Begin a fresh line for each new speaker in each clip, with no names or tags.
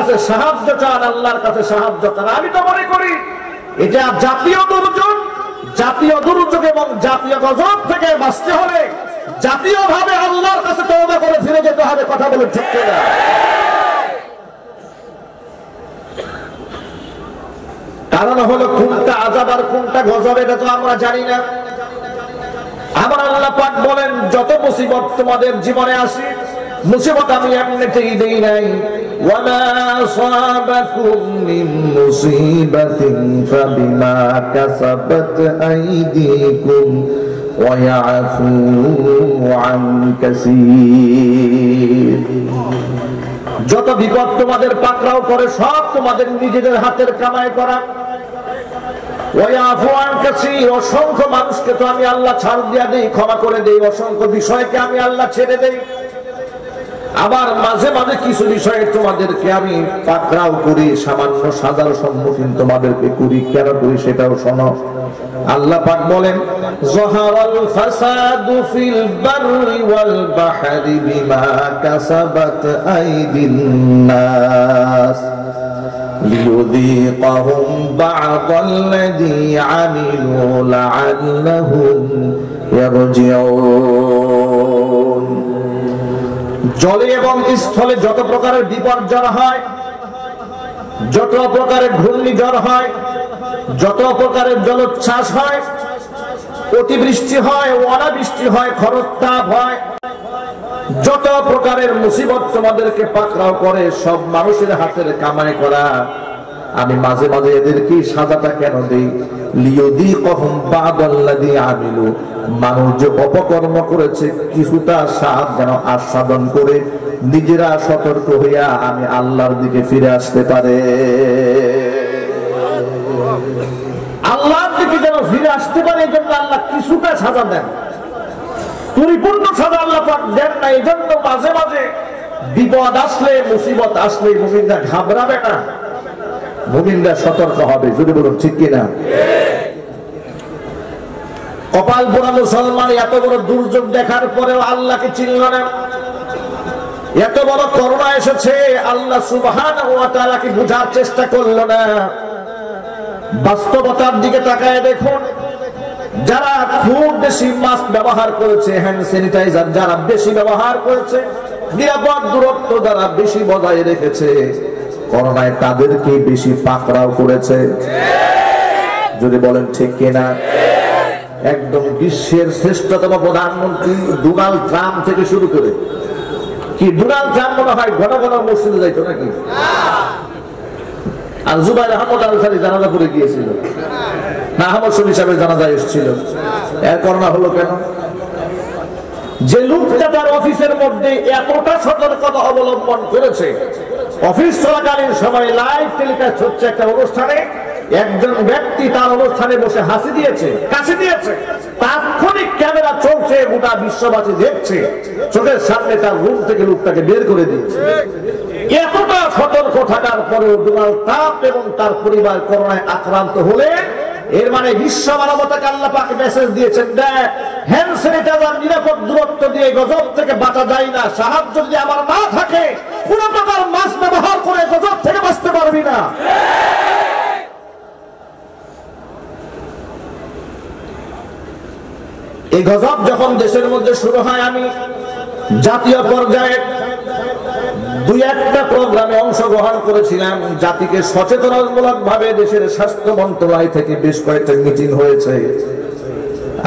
কাছে সাহায্য চান, আল্লাহর কাছে সাহায্য চান। আমি তো মনে করি এটা জাতীয় দুর্যোগ, জাতীয় দুর্যোগ এবং জাতীয় গজব থেকে বাঁচতে হলে জাতীয়ভাবে আল্লাহর কাছে তওবা করে ফিরে যেতে হবে। কথা বলে ঠিক না? কারণ হলো কোনটা আযাব আর কোনটা গজব এটা তো আমরা জানি না। আমার আল্লাহ পাক বলেন, যত মুসিবত তোমাদের জীবনে আসে, মুসিবত আমি এমনিতেই দেই নাই। ওয়ামা আসাবাকুম মিন মুসিবাতিন ফাবিমা কাসাবাত আইদিকুম ওয়া ইয়াফু আন কাসীর। যত বিপদ তোমাদের পাকড়াও করে সব তোমাদের নিজেদের হাতের কামাই করা। অসংখ্য মানুষকে তো আমি আল্লাহ ছাড় দিয়া দেই, ক্ষমা করে দেই, অসংখ্য বিষয়কে আমি আল্লাহ ছেড়ে দেই। আবার মাঝে মাঝে কিছু বিষয়ে তোমাদেরকে আমি পাকড়াও করি, সামান্য সাজার সম্মুখীন তোমাদেরকে করি। কেন করি সেটাও শোনো। আল্লাহ পাক বলেন, যাহারাল ফাসাদু ফিল বাররি ওয়াল বাহরি বিমা কাসাবাত আইদিন নাস লিয়ুযীকাহুম বা'দাল্লাযী আমিলু লা'আল্লাহুম ইয়ারজিউন। জলে এবং স্থলে যত প্রকারের বিপর্যয় হয়, যত প্রকারের ঘূর্ণিঝড় হয়, যত প্রকারের জলোচ্ছ্বাস হয়, অতিবৃষ্টি হয়, অনাবৃষ্টি হয়, খরতাপ হয়, যত প্রকারের মুসিবত তোমাদেরকে পাকড়াও করে, সব মানুষের হাতের কামাই করা। আমি মাঝে মাঝে এদেরকে সাজাটা কেন দেই? লিয়ুযীকাহুম বা'দাল্লাযী আমিলু, মানুষ যে অপকর্ম করেছে কিছুটা স্বাদ যেন আস্বাদন করে নিজেরা সতর্ক হইয়া আমি আল্লাহর দিকে ফিরে আসতে পারে, আল্লাহর দিকে যেন ফিরে আসতে পারে। এই জন্য আল্লাহ কিছুটা সাজা দেন, পরিপূর্ণ সাজা আল্লাহ পাক দেন না। এই জন্য মাঝে মাঝে বিপদ আসলে, মুসিবত আসলে মুমিনরা ঘাবড়াবে না, মুমিনরা সতর্ক হবে। যদি বলুন ঠিক কিনা? কপাল পোড়া মুসলমান এত বড় দুর্যোগ দেখার পরেও আল্লাহকে চিনল না। এত বড় করোনা এসেছে, আল্লাহ সুবহানাহু ওয়া তাআলাকে বোঝার চেষ্টা করল না। বাস্তবতার দিকে তাকায় দেখুন, যারা খুব বেশি মাস্ক ব্যবহার করেছে, হ্যান্ড স্যানিটাইজার যারা বেশি ব্যবহার করেছে, নিরাপদ দূরত্ব যারা বেশি বজায় রেখেছে, করোনায় তাদেরকে বেশি পাকড়াও করেছে। যদি বলেন ঠিক কিনা? একদম বিশ্বের শ্রেষ্ঠতম প্রধানমন্ত্রী ডোনাল্ড ট্রাম্প থেকে শুরু করে, কি ডোনাল্ড ট্রাম্প মনে হয় ঘন ঘন মসজিদে যাইতো নাকি? আর জুবাইর আহমদ আনসারী জানাজা পড়ে গিয়েছিল না, আহমদ শফি সাহেবের জানাজা এসেছিল। এর করোনা হলো কেন? যে লোকটা তার অফিসের মধ্যে এতটা সতর্কতা অবলম্বন করেছে, অফিস চলাকালীন সময় লাইভ টেলিকাস্ট হচ্ছে একটা অনুষ্ঠানে, একজন ব্যক্তি তার অনুষ্ঠানে বসে হাসি দিয়েছে, কাশি দিয়েছে, তাৎক্ষণিক ক্যামেরা চলছে, গোটা বিশ্ববাসী দেখছে, চোখের সামনে তার রুম থেকে লোকটাকে বের করে দিয়েছে। এতটা সতর্ক থাকার পরেও ডোনাল্ড ট্রাম্প এবং তার পরিবার করোনায় আক্রান্ত হলে, এর মানে বিশ্ব মানবতাকে আল্লাহ পাক মেসেজ দিয়েছেন, দেখ হ্যান্ড স্যানিটাইজার নিরাপদ দূরত্ব দিয়ে গজব থেকে বাঁচা যায় না। সাহায্য যদি আমার না থাকে, কোন প্রকার মাস্ক ব্যবহার করে গজব থেকে বাঁচতে পারবি না। এই গজব যখন দেশের মধ্যে শুরু হয়, আমি জাতীয় পর্যায়ে দুই একটা প্রোগ্রামে অংশগ্রহণ করেছিলাম। জাতিকে সচেতনমূলক ভাবে দেশের স্বাস্থ্য মন্ত্রণালয় থেকে বেশ কয়েকটা মিটিং হয়েছে।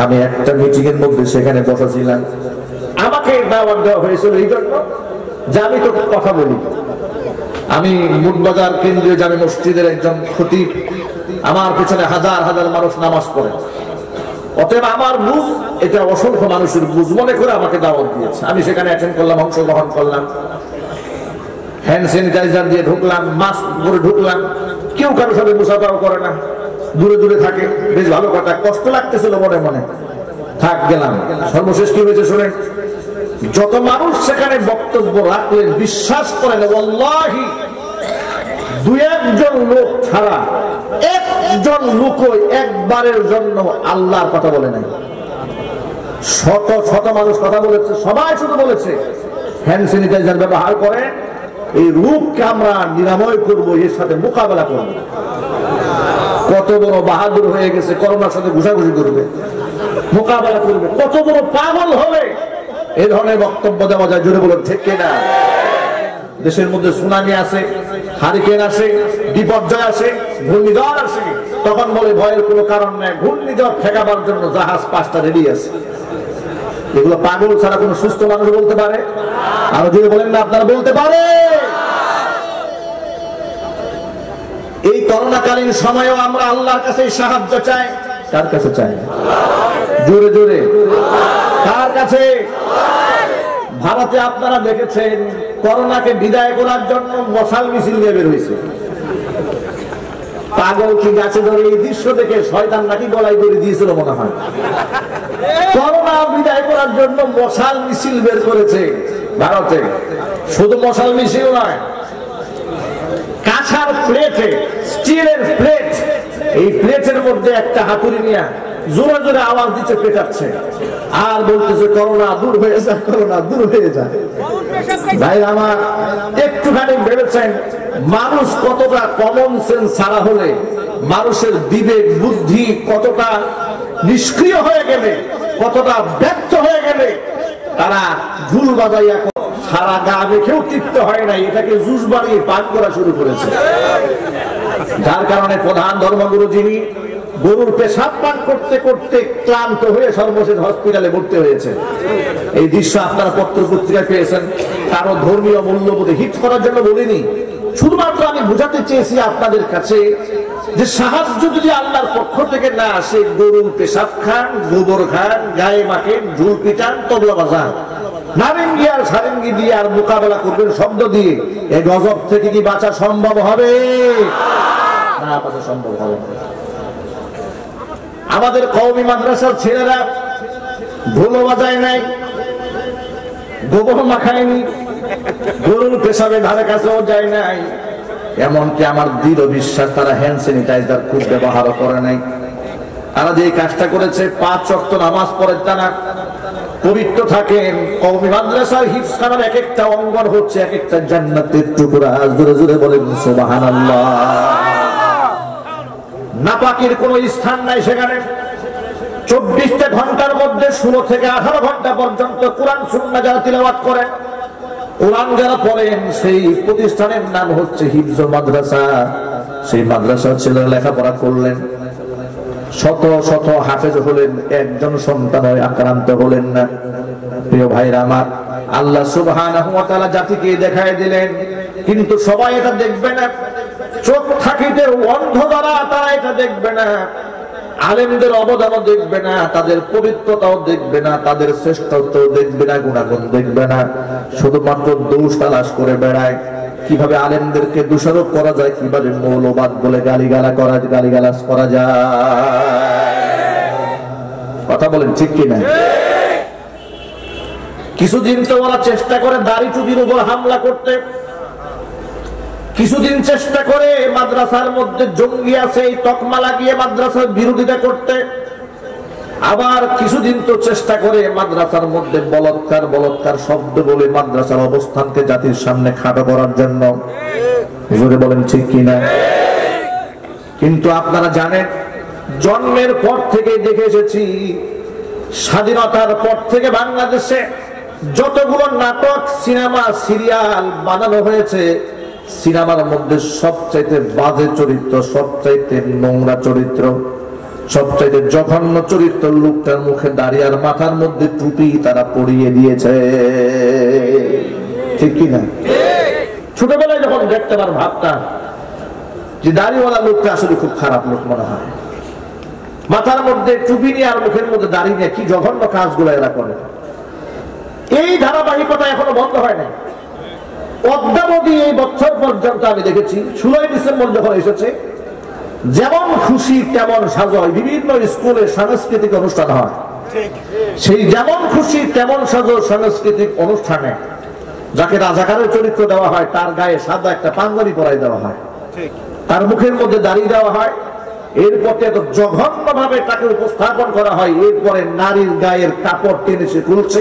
আমি একটা মিটিং এর মধ্যে সেখানে বসেছিলাম। আমাকে দাওয়াত দেওয়া হয়েছিল এই জন্য যে আমি তো কথা বলি। আমি মুটবাজার কেন্দ্রীয় জামে মসজিদের একজন খতিব, আমার পেছনে হাজার হাজার মানুষ নামাজ পড়ে। অতএব আমার বুঝ এটা অসংখ্য মানুষের বুঝ মনে করে আমাকে দাওয়াত দিয়েছে। আমি সেখানে অ্যাটেন্ড করলাম, অংশগ্রহণ করলাম, হ্যান্ড স্যানিটাইজার দিয়ে ঢুকলাম, মাস্ক পরে ঢুকলাম। কেউ কারোর সাথে মুসাফাও করে না, দূরে দূরে থাকে। বেশ ভালো কথা, কষ্ট লাগতেছিল মনে মনে, থাক গেলাম। সর্বশেষ কি হয়েছে শুনেন, যত মানুষ সেখানে বক্তব্য রাখলেন, বিশ্বাস করেন ওয়াল্লাহি দুই একজন লোক ছাড়া একজন লোক একবারের জন্য আল্লাহর কথা বলে নাই। শত শত মানুষ কথা বলেছে, সবাই শুধু বলেছে হ্যান্ড স্যানিটাইজার ব্যবহার করেন, এই রোগকে আমরা নিরাময় করব, এর সাথে মোকাবেলা করব। কত বড় বাহাদুর হয়ে গেছে, করোনার সাথে ঘুষাঘুষি করবে, মোকাবেলা করবে। কত বড় পাগল হলে এই ধরনের বক্তব্য দেওয়া যায়? জোরে বলুন ঠিক কিনা? দেশের মধ্যে সুনামি আসে, হারিকেন আসে, বিপর্যয় আসে, ঘূর্ণিঝড় আসে, তখন বলে ভয়ের কোনো কারণ নেই, ঘূর্ণিঝড় ঠেকাবার জন্য জাহাজ 5টা রেডি আছে। এগুলো পাগল ছাড়া কোনো সুস্থ মানুষ বলতে পারে? আরো যদি বলেন না আপনারা বলতে পারে? এই করোনাকালীন সময়েও আমরা আল্লাহর কাছে সাহায্য চাই। কার কাছে চাই? জোরে জোরে কার কাছে? ভারতে আপনারা দেখেছেন করোনাকে বিদায় করার জন্য মশাল মিছিল নিয়ে বের হয়েছে। পাগল কি গাছে ধরে? এই দৃশ্য দেখে শয়তান নাকি গলায় দড়ি দিয়েছিল মনে হয়। করোনা বিদায় করার জন্য মশাল মিছিল বের করেছে ভারতে। শুধু মশাল মিছিল নয়, কাঁসার প্লেটে, স্টিলের প্লেট, এই প্লেটের মধ্যে একটা হাতুড়ি নিয়ে জোরে জোরে আওয়াজ দিচ্ছে, পেটাচ্ছে আর বলতেছে করোনা দূর হয়ে যায়, করোনা দূর হয়ে যায়। ভাই আমার, একটুখানি ভেবেছেন মানুষ কতটা কমন সেন্স ছাড়া হলে, মানুষের বিবেক বুদ্ধি কতটা নিষ্ক্রিয় হয়ে গেলে, কতটা ব্যর্থ হয়ে গেলে তারা ঢুল বাজাইয়া সারা গা দেখেও তৃপ্ত হয় নাই, এটাকে জুস বানিয়ে পান করা শুরু করেছে। যার কারণে প্রধান ধর্মগুরু যিনি গরুর পেশাব পান করতে করতে ক্লান্ত হয়ে সর্বশেষ হসপিটালে ভর্তি হয়েছে। এই দৃশ্য আপনারা পত্র পত্রিকায় পেয়েছেন। কারো ধর্মীয় মূল্যবোধে হিট করার জন্য বলিনি, শুধুমাত্র আমি বোঝাতে চেয়েছি আপনাদের কাছে যে সাহায্য যদি আল্লাহর পক্ষ থেকে না আসে, গরুর পেশাব খান, গোবর খান, গায়ে মাখেন, ঝুল পিটান, তবলা বাজান, নারেঙ্গি আর সারেঙ্গি দিয়ে আর মোকাবেলা করবেন শব্দ দিয়ে, এই গজব থেকে কি বাঁচা সম্ভব হবে? না, বাঁচা সম্ভব হবে না। আমাদের কওমি মাদ্রাসার ছেলেরা ঢোলও বাজায় নাই, গোবর মাখায়নি, গরুর পেশাবে ধারে কাছেও যায় নাই, এমনকি আমার দৃঢ় বিশ্বাস তারা হ্যান্ড স্যানিটাইজার খুব ব্যবহারও করে নাই। তারা যে কাজটা করেছে, 5 ওয়াক্ত নামাজ পড়ে তারা পবিত্র থাকেন। কওমি মাদ্রাসার হিফজখানার এক একটা অঙ্গন হচ্ছে এক একটা জান্নাতের টুকরা। জোরে জোরে বলেন সুবহানাল্লাহ। নাপাকের কোন স্থান নাই সেখানে। 24টা ঘন্টার মধ্যে 16 থেকে 18 ঘন্টা পর্যন্ত কোরআন সুন্নাহ যারা তিলাওয়াত করেন, কোরআন যারা পড়েন, সেই প্রতিষ্ঠানের নাম হচ্ছে হিফজ মাদ্রাসা। সেই মাদ্রাসার ছেলেরা লেখাপড়া করলেন, শত শত হাফেজ হলেন, একজন সন্তান হয়ে আক্রান্ত হলেন না। প্রিয় ভাইরা আমার, আল্লাহ সুবহানাহু ওয়া তাআলা জাতিকে দেখায় দিলেন, কিন্তু সবাই এটা দেখবে না। চোখ থাকিতে অন্ধ যারা, তারা এটা দেখবে না। আলেমদের অবদানও দেখবে না, তাদের পবিত্রতাও দেখবে না, তাদের শ্রেষ্ঠত্বও দেখবে না, গুণাগুণ দেখবে না। শুধুমাত্র দোষ তালাশ করে বেড়ায়, কিভাবে আলেমদেরকে দোষারোপ করা যায়, কিভাবে মৌলবাদ বলে গালিগালাজ করা যায়। কথা বলেন ঠিক কিনা? কিছুদিন তো ওরা চেষ্টা করে দাড়ি টুপির উপর হামলা করতে, কিছুদিন চেষ্টা করে মাদ্রাসার মধ্যে জঙ্গি আছে এই তকমা লাগিয়ে মাদ্রাসার বিরোধিতা করতে, আবার কিছুদিন তো চেষ্টা করে মাদ্রাসার মধ্যে বলৎকার শব্দ বলে মাদ্রাসার অবস্থানকে জাতির সামনে খাটো করার জন্য। জোরে বলেন ঠিক কিনা? কিন্তু আপনারা জানেন, জন্মের পর থেকে দেখে এসেছি, স্বাধীনতার পর থেকে বাংলাদেশে যতগুলো নাটক, সিনেমা, সিরিয়াল বানানো হয়েছে, সিনেমার মধ্যে সবচাইতে বাজে চরিত্র, সবচাইতে নোংরা চরিত্র, সবচাইতে জঘন্য চরিত্র লোকটার মুখে দাড়ি আর মাথার মধ্যে টুপি তারা পরিয়ে দিয়েছে। ঠিক কিনা? ছোটবেলায় যখন দেখতে পার ভাবতাম যে দাড়িওয়ালা লোকটা আসলে খুব খারাপ লোক মনে হয়, মাথার মধ্যে টুপি নিয়ে আর মুখের মধ্যে দাড়ি নিয়ে কি জঘন্য কাজগুলো এরা করে। এই ধারাবাহিকতা এখনো বন্ধ হয় না। অদ্যাবধি এই বছর পর্যন্ত আমি দেখেছি, 16 ডিসেম্বর যখন এসেছে, যেমন খুশি তেমন সাজয়, বিভিন্ন স্কুলে সাংস্কৃতিক অনুষ্ঠান হয়, সেই যেমন খুশি তেমন সাজো সাংস্কৃতিক অনুষ্ঠানে যাকে রাজাকারের চরিত্র দেওয়া হয়, তার গায়ে সাদা একটা পাঞ্জাবি পরাই দেওয়া হয়, তার মুখের মধ্যে দাঁড়িয়ে দেওয়া হয়, এরপরে এত জঘন্য ভাবে তাকে উপস্থাপন করা হয়। এরপরে নারীর গায়ের কাপড় টেনে সে খুলছে,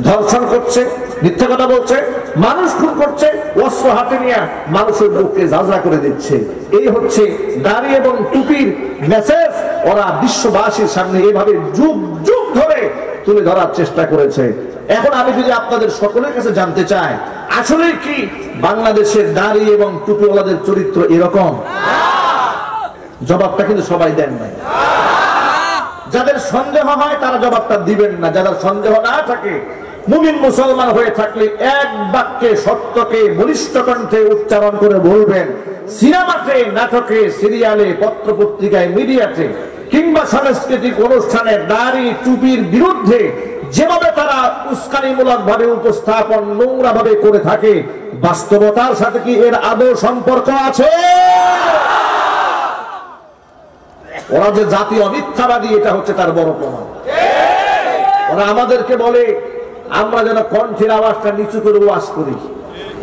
ধর্ষণ করছে, মিথ্যা কথা বলছে, মানুষ খুন করছে, অস্ত্র হাতে নিয়ে মানুষের বুককে ঝাঁঝরা করে দিচ্ছে। এই হচ্ছে দাড়ি এবং টুপির মেসেজ। ওরা বিশ্ববাসীর সামনে এভাবে যুগ যুগ ধরে তুলে ধরার চেষ্টা করেছে। এখন আমি যদি আপনাদের সকলের কাছে জানতে চাই, আসলে কি বাংলাদেশের দাড়ি এবং টুপিওয়ালাদের চরিত্র এরকম? জবাবটা কিন্তু সবাই দেন নাই। যাদের সন্দেহ হয় তারা জবাবটা দিবেন না। যাদের সন্দেহ না থাকে, মুমিন মুসলমান হয়ে থাকলে এক বাক্যে সত্যকে বলিষ্ঠ কণ্ঠে উচ্চারণ করে বলবেন। সিনেমাতে, নাটকে, সিরিয়ালে, পত্র পত্রিকায়, মিডিয়াতে কিংবা সাংস্কৃতিক অনুষ্ঠানে দাড়ি টুপির বিরুদ্ধে যেভাবে তারা উস্কানিমূলক ভাবে উপস্থাপন নোংরা ভাবে করে থাকে, বাস্তবতার সাথে কি এর আদৌ সম্পর্ক আছে? ওরা যে জাতীয় মিথ্যাবাদী, এটা হচ্ছে তার বড় প্রমাণ। ওরা আমাদেরকে বলে আমরা যেন কণ্ঠের আওয়াজটা নিচু করে ওয়াজ করি।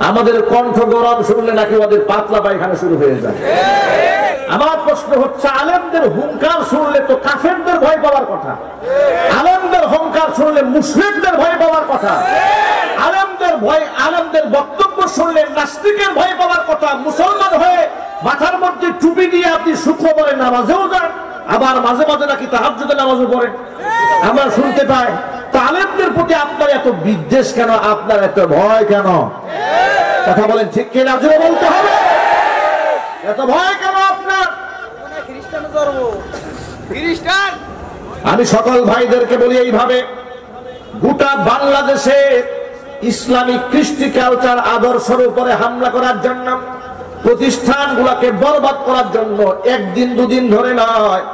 আমাদের কণ্ঠ গরম শুনলে নাকি ওদের পাতলা পায়খানা শুরু হয়ে যায়। আমার প্রশ্ন হচ্ছে, আলেমদের হুঙ্কার শুনলে তো কাফেরদের ভয় পাওয়ার কথা, আলেমদের হুঙ্কার শুনলে মুশরিকদের ভয় পাওয়ার কথা, আলেমদের বক্তব্য শুনলে নাস্তিকের ভয় পাওয়ার কথা। মুসলমান হয়ে মাথার মধ্যে টুপি দিয়ে আপনি শুক্রবারে নামাজেও যান, আবার মাঝে মাঝে নাকি তাহাজ্জুদের নামাজও পড়েন, আমরা শুনতে পাই। আলেমদের প্রতি আপনার এত বিদ্বেষ কেন? আপনার এত ভয় কেন? কথা বলেন ঠিক কিনা? জোরে বলতে হবে। এত ভয় কেন আপনার? আমি সকল ভাইদেরকে বলি এইভাবে, গোটা বাংলাদেশে ইসলামিক কৃষ্টি কালচার আদর্শের উপরে হামলা করার জন্য, প্রতিষ্ঠানগুলোকে বরবাদ করার জন্য একদিন দুদিন ধরে নয়,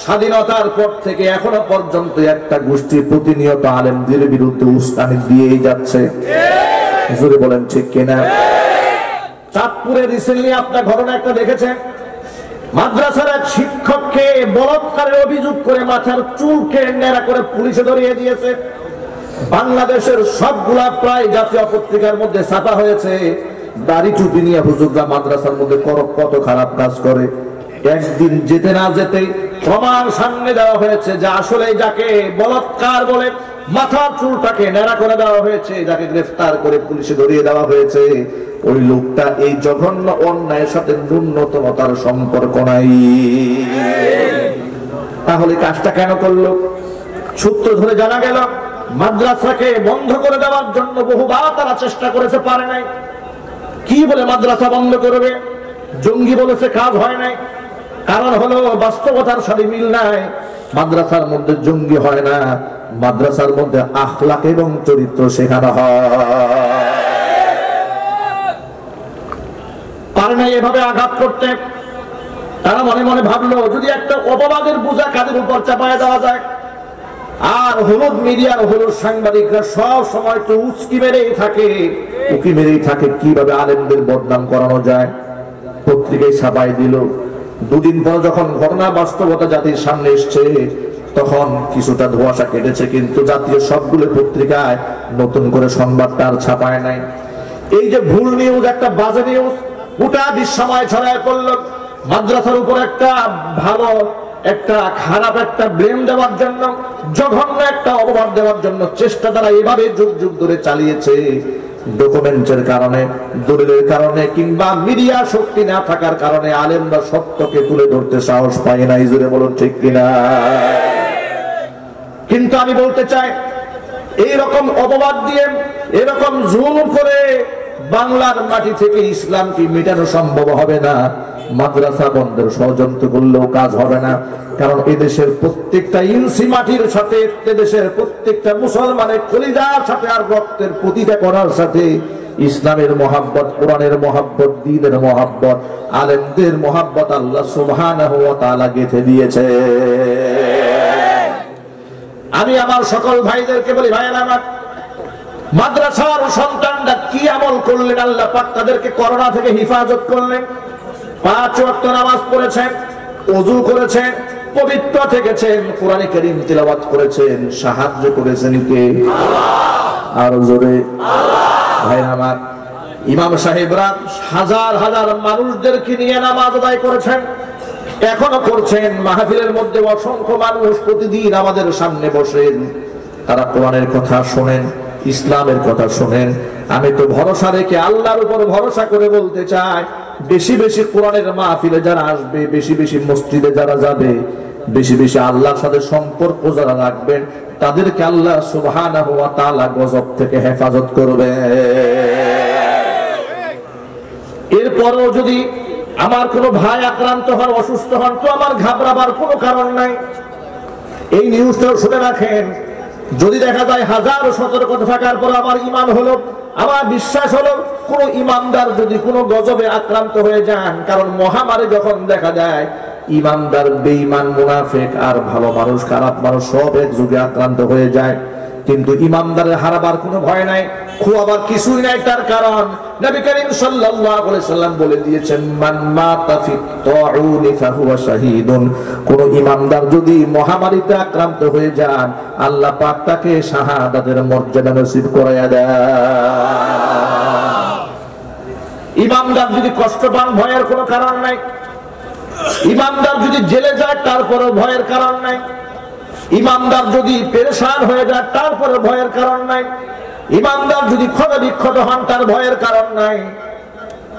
স্বাধীনতার পর থেকে এখনো পর্যন্ত একটা গোষ্ঠী প্রতিনিয়ত আলেমদের বিরুদ্ধে উস্কানি দিয়েই যাচ্ছে। জোরে বলেন ঠিক কিনা? চাঁদপুরে রিসেন্টলি আপনার ঘটনা একটা দেখেছেন, মাদ্রাসার এক শিক্ষককে বলাৎকারের অভিযোগ করে মাথার চুলকে ন্যাড়া করে পুলিশে ধরিয়ে দিয়েছে। বাংলাদেশের সবগুলা প্রায় জাতীয় পত্রিকার মধ্যে ছাপা হয়েছে। দাড়ি টুপি নিয়ে হুজুররা মাদ্রাসার মধ্যে কত খারাপ কাজ করে। একদিন যেতে না যেতে প্রমাণ সামনে দেওয়া হয়েছে যে আসলে যাকে বলাৎকার বলে মাথার চুলটাকে ন্যাড়া করে দেওয়া হয়েছে, যাকে গ্রেফতার করে পুলিশে ধরিয়ে দেওয়া হয়েছে, ওই লোকটা এই জঘন্য অন্যায়ের সাথে ন্যূনতম তার সম্পর্ক নাই। তাহলে কাজটা কেন করলো? সূত্র ধরে জানা গেল, মাদ্রাসাকে বন্ধ করে দেওয়ার জন্য বহুবার তারা চেষ্টা করেছে, পারে নাই। কি বলে মাদ্রাসা বন্ধ করবে? জঙ্গি বলেছে, কাজ হয় নাই। কারণ হলো বাস্তবতার সাথে মিল নাই। মাদ্রাসার মধ্যে জঙ্গি হয় না, মাদ্রাসার মধ্যে আখলাক এবং চরিত্র শেখানো হয়। পারে নাই এভাবে আঘাত করতে। তারা মনে মনে ভাবলো যদি একটা অপবাদের বোঝা কাদের উপর চাপায় দেওয়া যায়। আর হলুদ মিডিয়ার হলুদ সাংবাদিকরা সব সময় তো উকি মেরেই থাকে কিভাবে আলেমদের বদনাম করানো যায়। পত্রিকায় ছাপাই দিল। দুদিন পর যখন ঘটনা বাস্তবতা জাতির সামনে এসছে, তখন কিছুটা ধোঁয়াশা কেটেছে, কিন্তু জাতীয় সবগুলো পত্রিকায় নতুন করে সংবাদটা আর ছাপায় নাই। এই যে ভুল নিউজ, একটা বাজে নিউজ গোটা বিশ্বময় ছড়ায় পড়ল। মাদ্রাসার উপর একটা ভালো একটা খারাপ একটা ব্লেম দেওয়ার জন্য, জঘন্য একটা অপবাদ দেওয়ার জন্য চেষ্টা তারা এভাবে যুগ যুগ ধরে চালিয়েছে। ডকুমেন্টের কারণে, দলিলের কারণে কিংবা মিডিয়া শক্তি না থাকার কারণে আলেমরা সত্যকে তুলে ধরতে সাহস পায় না। জোরে বলুন ঠিক কিনা? কিন্তু আমি বলতে চাই, এইরকম অপবাদ দিয়ে, এরকম জুলুম করে বাংলার মাটি থেকে ইসলামকে মেটানো সম্ভব হবে না। মাদ্রাসা বন্ধের ষড়যন্ত্র করলেও কাজ হবে না। কারণ এদেশের প্রত্যেকটা ইঞ্চি মাটির সাথে, এদেশের প্রত্যেকটা মুসলমানের কলিজার সাথে আর রক্তের প্রতিটা করার সাথে ইসলামের মহাব্বত, কোরআনের মহাব্বত, দ্বীনের মহাব্বত, আলেমদের মহাব্বত আল্লাহ সুবহানাহু ওয়া তাআলা গেঁথে দিয়েছে। আমি আমার সকল ভাইদেরকে বলি, ভাইয়েরা আমার, মাদ্রাসার সন্তানরা কি আমল করলেন আল্লাহ পাক তাদেরকে করোনা থেকে হেফাজত করলেন। 5 ওয়াক্ত নামাজ পড়েছেন, ওযু করেছেন, পবিত্র থেকেছেন, কোরআন কারীম তিলাওয়াত করেছেন, সাহায্য করেছেন কে? আল্লাহ। আর জোরে আল্লাহ। ভাই আমার, ইমাম সাহেবরা হাজার হাজার মানুষদেরকে নিয়ে নামাজ আদায় করেছেন, এখনো করছেন। মাহফিলের মধ্যে অসংখ্য মানুষ প্রতিদিন আমাদের সামনে বসেন, তারা কোরআনের কথা শোনেন, ইসলামের কথা শোনেন। আমি তো ভরসা রেখে আল্লাহর উপর ভরসা করে বলতে চাই, বেশি বেশি কোরআনের মাহফিলে যারা আসবে, বেশি বেশি মসজিদে যারা যাবে, বেশি বেশি আল্লাহর সাথে সম্পর্ক যারা রাখবেন, তাদেরকে আল্লাহ সুবহানাহু ওয়া তাআলা গজব থেকে হেফাজত করবে। এরপরও যদি আমার কোনো ভাই আক্রান্ত হন, অসুস্থ হন, তো আমার ঘাবড়াবার কোনো কারণ নাই। এই নিউজটাও শুনে রাখেন, যদি দেখা যায় হাজার সতর্কতা থাকার পর আমার ঈমান হলো, আমার বিশ্বাস হলো, কোন ঈমানদার যদি কোনো গজবে আক্রান্ত হয়ে যান, কারণ মহামারী যখন দেখা যায়, ঈমানদার, বেঈমান, মুনাফিক আর ভালো মানুষ, খারাপ মানুষ সব এক যুগে আক্রান্ত হয়ে যায়। কিন্তু ঈমানদারের হারাবার কোনো ভয় নাই, খোয়াবার কিছুই নাই। তার কারণ নবী করিম সাল্লাল্লাহু আলাইহি সাল্লাম বলে দিয়েছেন, মান মাতা ফি তাউন ফাহুয়া শাহীদুন। কোন ঈমানদার যদি মহামারীতে আক্রান্ত হয়ে যান, আল্লাহ পাক তাকে শাহাদাতের মর্যাদা নসিব করায়া দেয়। ঈমানদার যদি কষ্ট পান, ভয়ের কোনো কারণ নাই। ঈমানদার যদি জেলে যায়, তারপরে ভয়ের কারণ নাই। ঈমানদার যদি পেরেশান হয়ে যায়, তারপরে ভয়ের কারণ নাই। ঈমানদার যদি ক্ষত বিক্ষত হন, তার ভয়ের কারণ নাই।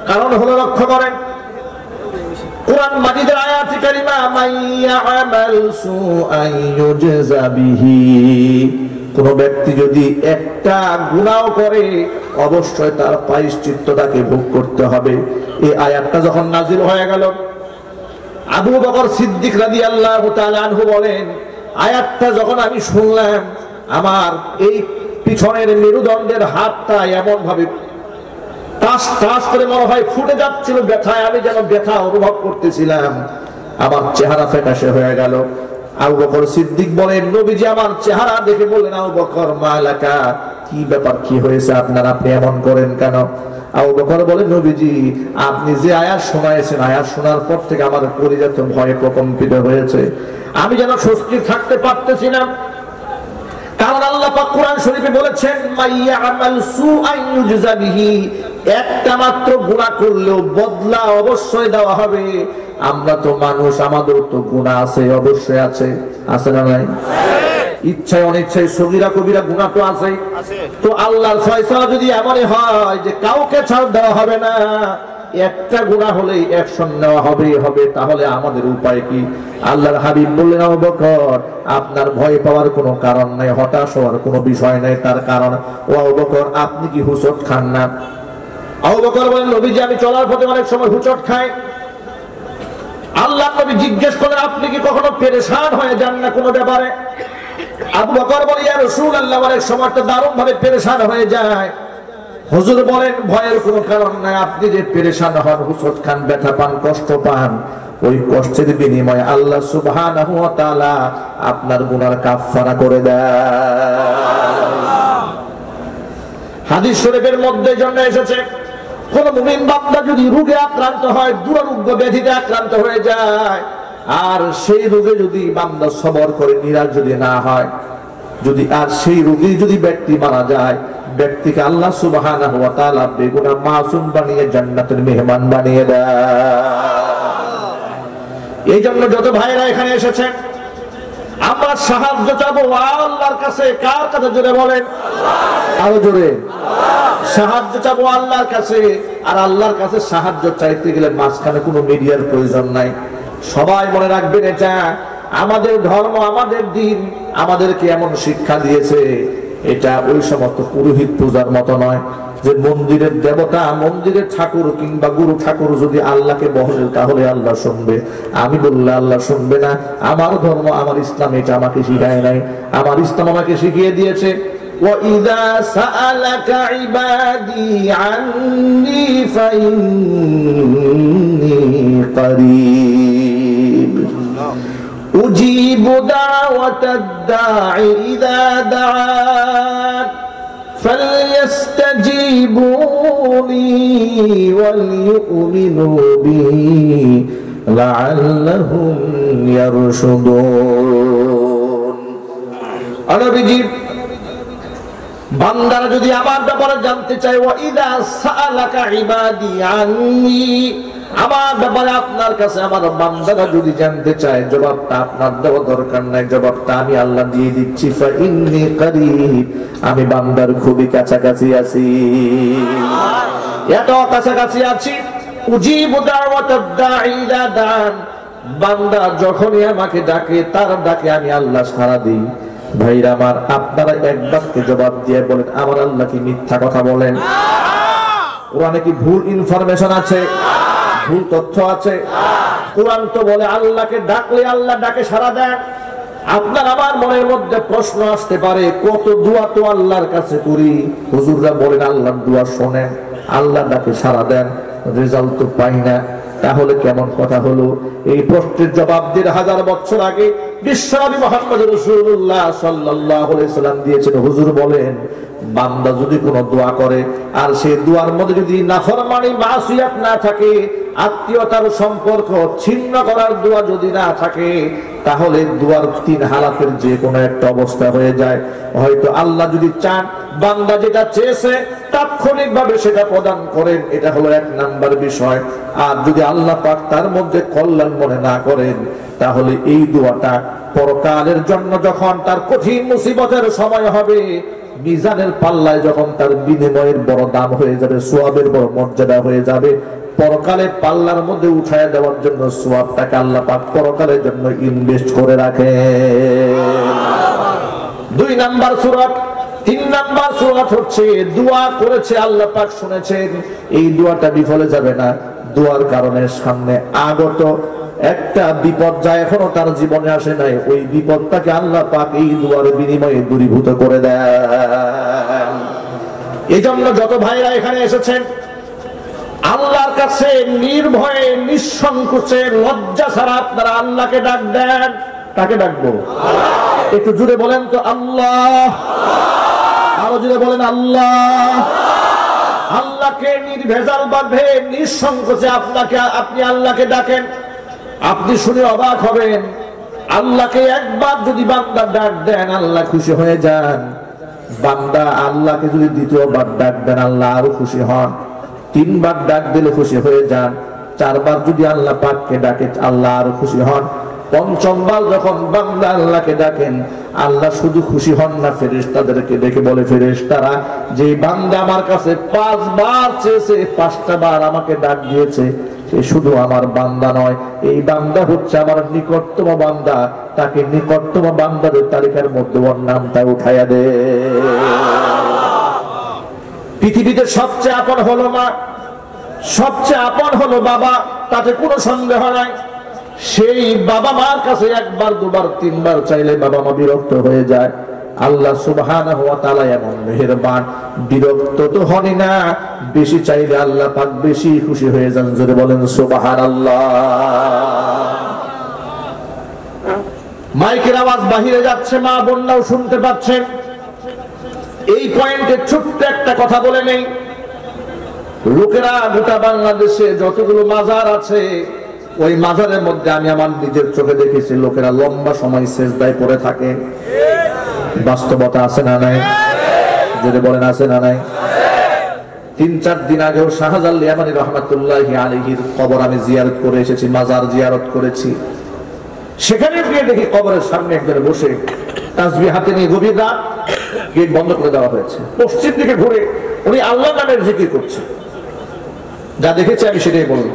কারণ হলো, লক্ষ্য করেন কোরআন মাজিদের আয়াতে কারিমা, মাইয়ামাল সুআন ইউজযা বিহি। কোন ব্যক্তি যদি একটা গুনাহ করে, অবশ্যই তার প্রায়শ্চিত্ত তাকে ভোগ করতে হবে। এই আয়াতটা যখন নাজিল হয়ে গেল, আবু বকর সিদ্দিক রাদিয়াল্লাহু তাআলা আনহু বলেন, আয়াতটা যখন আমি শুনলাম, আমার এই পিছনের মেরুদণ্ডের হাতটা এমন ভাবে টাস টাস করে মনে হয় ফুটে যাচ্ছিল ব্যথায়। আমি যেন ব্যথা অনুভব করতেছিলাম, আমার চেহারা ফ্যাকাশে হয়ে গেল। আবু বকর সিদ্দিক বলেন, নবীজি আমার চেহারা দেখে বললেন, আবু বকর মালাকা, কি ব্যাপার, কি হয়েছে আপনার, আপনি এমন করেন কেন? আবু বকর বলেন, নবীজি আপনি যে আয়াত শোনাইছেন, আয়াত শোনার পর থেকে আমার কলিজা তো ভয়ে প্রকম্পিত হয়েছে। আমি যেন স্বস্তি থাকতে পারতেছি না। কারণ আল্লাহ পাক কোরআন শরীফে বলেছেন, মাইয়ামাল সুআন ইউজযা বিহি। একটা মাত্র গুনাহ করলেও বদলা অবশ্যই দেওয়া হবে। আমরা তো মানুষ, আমাদের তো গুনাহ আছে, অবশ্যই আছে, আছে না নাই? ইচ্ছায় অনিচ্ছায় সগীরা কবিরা গুনাহ তো আছে। তো আল্লাহর ফয়সালা যদি এমনই হয় যে কাউকে ছাড় দেওয়া হবে না, একটা গুনাহ হলেই অ্যাকশন নেওয়া হবে, তাহলে আমাদের উপায় কি? আল্লাহর হাবিব বললেন, আবু বকর আপনার ভয় পাওয়ার কোনো কারণ নাই, হতাশ হওয়ার কোনো বিষয় নাই। তার কারণ, ও আবু বকর আপনি কি হুচট খান না? আবু বকর বলেন, নবীজি আমি চলার পথে অনেক সময় হুচট খাই। আল্লাহর নবী জিজ্ঞেস করেন, আপনি কি কখনো পেরেশান হয়ে যান না কোনো ব্যাপারে? আবু বকর বলে, ইয়া রাসূলুল্লাহ অনেক সময় তো দারুণ ভাবে পেরেশান হয়ে যায়। হুজুর বলেন, ভয়ের কোনো কারণ নাই। আপনি যে পেরেশান হন, হুচট খান, ব্যথা পান, কষ্ট পান, ওই কষ্টের বিনিময়ে আল্লাহ সুবহানাহু ওয়া তাআলা আপনার গুনার কাফফারা করে দেয়। হাদিস শরীফের মধ্যে জন্য এসেছে, কোন মুমিন বান্দা যদি রোগে আক্রান্ত হয়, দুরারোগ্য ব্যাধিতে আক্রান্ত হয়ে যায়, আর সেই রোগে যদি বান্দা সবর করে, নিরাশ যদি না হয়, যদি আর সেই রোগী যদি ব্যক্তি মারা যায়, ব্যক্তিকে আল্লাহ সুবহানাহু ওয়া তাআলা বেগুনাহ মাসুম বানিয়ে জান্নাতের মেহমান বানিয়ে দেয়। এই জন্য যত ভাইরা এখানে এসেছেন, আমরা সাহায্য চাবো আল্লাহর কাছে। কার কাছে? জোরে বলেন, আরো জোরে। সাহায্য চাবো আল্লাহর কাছে। আর আল্লাহর কাছে সাহায্য চাইতে গেলে মাঝখানে কোনো মিডিয়ার প্রয়োজন নাই। সবাই মনে রাখবেন, এটা আমাদের ধর্ম, আমাদের দিন আমাদেরকে এমন শিক্ষা দিয়েছে, এটা ওই সমস্ত পুরোহিত পূজার মতো নয় যে মন্দিরের দেবতা, মন্দিরের ঠাকুর কিংবা গুরু ঠাকুর যদি আল্লাহকে বলে তাহলে আল্লাহ শুনবে, আমি বললে আল্লাহ শুনবে না। আমার ধর্ম, আমার ইসলাম এটা আমাকে শিখায় নাই। আমার ইসলাম আমাকে শিখিয়ে দিয়েছে, وَإِذَا سَأَلَكَ عِبَادِي عَنِّي فَإِنِّي قَرِيبٌ أُجِيبُ دَعْوَةَ الدَّاعِ إِذَا دَعَانِ فَلْيَسْتَجِيبُوا لِي وَلْيُؤْمِنُوا بِي لَعَلَّهُمْ يَرْشُدُونَ। নবীজি বান্দারা যদি আমার ব্যাপারে জানতে চায়, ওয়াইদা সাআলাকা ইবাদি আন্নী, আমার ব্যাপারে আপনার কাছে আমার বান্দারা যদি জানতে চায়, জবাবটা আপনার দেওয়া দরকার নাই, জবাবটা আমি আল্লাহ দিয়ে দিচ্ছি। ফাইন্নী কারীব, আমি বান্দার খুবই কাছাকাছি আছি, এত কাছাকাছি আছি। উজিবু দাওয়াতাদ দাঈ ইলা দান, বান্দা যখনই আমাকে ডাকে, তার ডাকে আমি আল্লাহ সাড়া দিই। ভাইরা আমার, আপনারা এক বাক্যে জবাব দিয়ে বলেন, আমার আল্লাহ কি মিথ্যা কথা বলেন? কোরআনে কি ভুল ইনফরমেশন আছে? ভুল তথ্য আছে? কোরআন তো বলে আল্লাহকে ডাকলে আল্লাহ ডাকে সাড়া দেন। আপনার আমার মনের মধ্যে প্রশ্ন আসতে পারে, কত দোয়া তো আল্লাহর কাছে করি, হুজুররা বলেন আল্লাহর দোয়া শোনেন, আল্লাহ ডাকে সাড়া দেন, রেজাল্ট তো পাই না, তাহলে কেমন কথা হলো? এই প্রশ্নের জবাব ১৫০০ বছর আগে বিশ্বনবী মুহাম্মদ রাসূলুল্লাহ সাল্লাল্লাহু আলাইহি সাল্লাম দিয়েছেন। হুজুর বলেন, বান্দা যদি কোনো দোয়া করে আর সেই দোয়ার মধ্যে যদি নাফরমানি মাসিয়াত না থাকে, আত্মীয়তার সম্পর্ক ছিন্ন করার দোয়া যদি না থাকে, তাহলে দোয়ার ৩ হালাতের যে কোনো একটা অবস্থা হয়ে যায়। হয়তো আল্লাহ যদি চান বান্দা যেটা চেয়েছে তাৎক্ষণিকভাবে সেটা প্রদান করেন, এটা হলো ১ নাম্বার বিষয়। আর যদি আল্লাহ পাক তার মধ্যে কল্যাণ মনে না করেন, তাহলে এই দোয়াটা পরকালের জন্য যখন তার কঠিন মুসিবতের সময় হবে, মিজানের পাল্লায় যখন তার বিনিময়ের বড় দাম হয়ে যাবে, সওয়াবের বড় মর্যাদা হয়ে যাবে, পরকালে পাল্লার মধ্যে উঠায় দেওয়ার জন্য সওয়াবটাকে আল্লাহ পাক পরকালের জন্য ইনভেস্ট করে রাখে। ২ নাম্বার সূরাত। ৩ নাম্বার সূরাত হচ্ছে দোয়া করেছে, আল্লাহ পাক শুনেছেন, এই দোয়াটা বিফলে যাবে না। দোয়ার কারণে সামনে আগত একটা বিপদ যা এখনো তার জীবনে আসে নাই, ওই বিপদটাকে আল্লাহ পাক এই দোয়ার বিনিময়ে দূরীভূত করে দেন। এই জন্য যত ভাইরা এখানে এসেছেন, আল্লাহর কাছে নির্ভয়ে নিঃসংকোচে লজ্জা ছাড়া আপনারা আল্লাহকে ডাক দেন। তাকে ডাকবো, একটু জুড়ে বলেন তো আল্লাহ, আরো জুড়ে বলেন আল্লাহ। আল্লাহকে নির্ভেজাল ভাবে নিঃসংকোচে আপনি আল্লাহকে ডাকেন, আপনি শুনে অবাক হবেন। আল্লাহকে একবার যদি বান্দা ডাক দেন, আল্লাহ খুশি হয়ে যান। বান্দা আল্লাহকে যদি ২য় বার ডাক দেন, আল্লাহ আরো খুশি হন। ৩ বার ডাক দিলে খুশি হয়ে যান। ৪ বার যদি আল্লাহ পাককে ডাকে, আল্লাহ আরো খুশি হন। ৫ম বার যখন বান্দা আল্লাহকে ডাকেন, আল্লাহ শুধু খুশি হন না, ফেরেশতাদেরকে ডেকে বলে, ফেরেশতারা, যে বান্দা আমার কাছে ৫ বার চেয়েছে, ৫টা বার আমাকে ডাক দিয়েছে, সে শুধু আমার বান্দা নয়, এই বান্দা হচ্ছে আমার নিকটতম বান্দা, তাকে নিকটতম বান্দাদের তালিকার মধ্যে ওর নামটা উঠাইয়া দে। পৃথিবীতে সবচেয়ে আপন হলো মা, সবচেয়ে আপন হলো বাবা, তাতে কোনো সন্দেহ নাই। সেই বাবা মার কাছে ১ বার ২ বার ৩ বার চাইলে বাবা মা বিরক্ত হয়ে যায়। আল্লাহ সুবহানাহু ওয়া তাআলা এমন মেহেরবান, বিরক্ত তো হনই না, বেশি চাইলে আল্লাহ পাক বেশি খুশি হয়ে যান। জোরে বলেন সুবহানাল্লাহ। মাইকের আওয়াজ বাহিরে যাচ্ছে, মা বোনরাও শুনতে পাচ্ছেন। এই পয়েন্টে ছোট্ট একটা কথা বলে নেই। লোকেরা গোটা বাংলাদেশে যতগুলো মাজার আছে, ওই মাজারের মধ্যে আমি আমার নিজের চোখে দেখেছি লোকেরা লম্বা সময় সেজদায় পড়ে থাকে। বাস্তবতা আছে না নাই? যদি বলেন আছে না নাই? ৩-৪ দিন আগেও শাহজালাল ইয়ামানী রাহমাতুল্লাহি আলাইহির কবর আমি জিয়ারত করে এসেছি, মাজার জিয়ারত করেছি। সেখানে গিয়ে দেখি কবরের সামনে একজন বসে তাসবিহ হাতে নিয়ে, গভীর রাত, গেট বন্ধ করে দেওয়া হয়েছে, পশ্চিম দিকে ঘুরে উনি আল্লাহ নামের জিকির করছে। যা দেখেছি আমি সেটাই বলবো।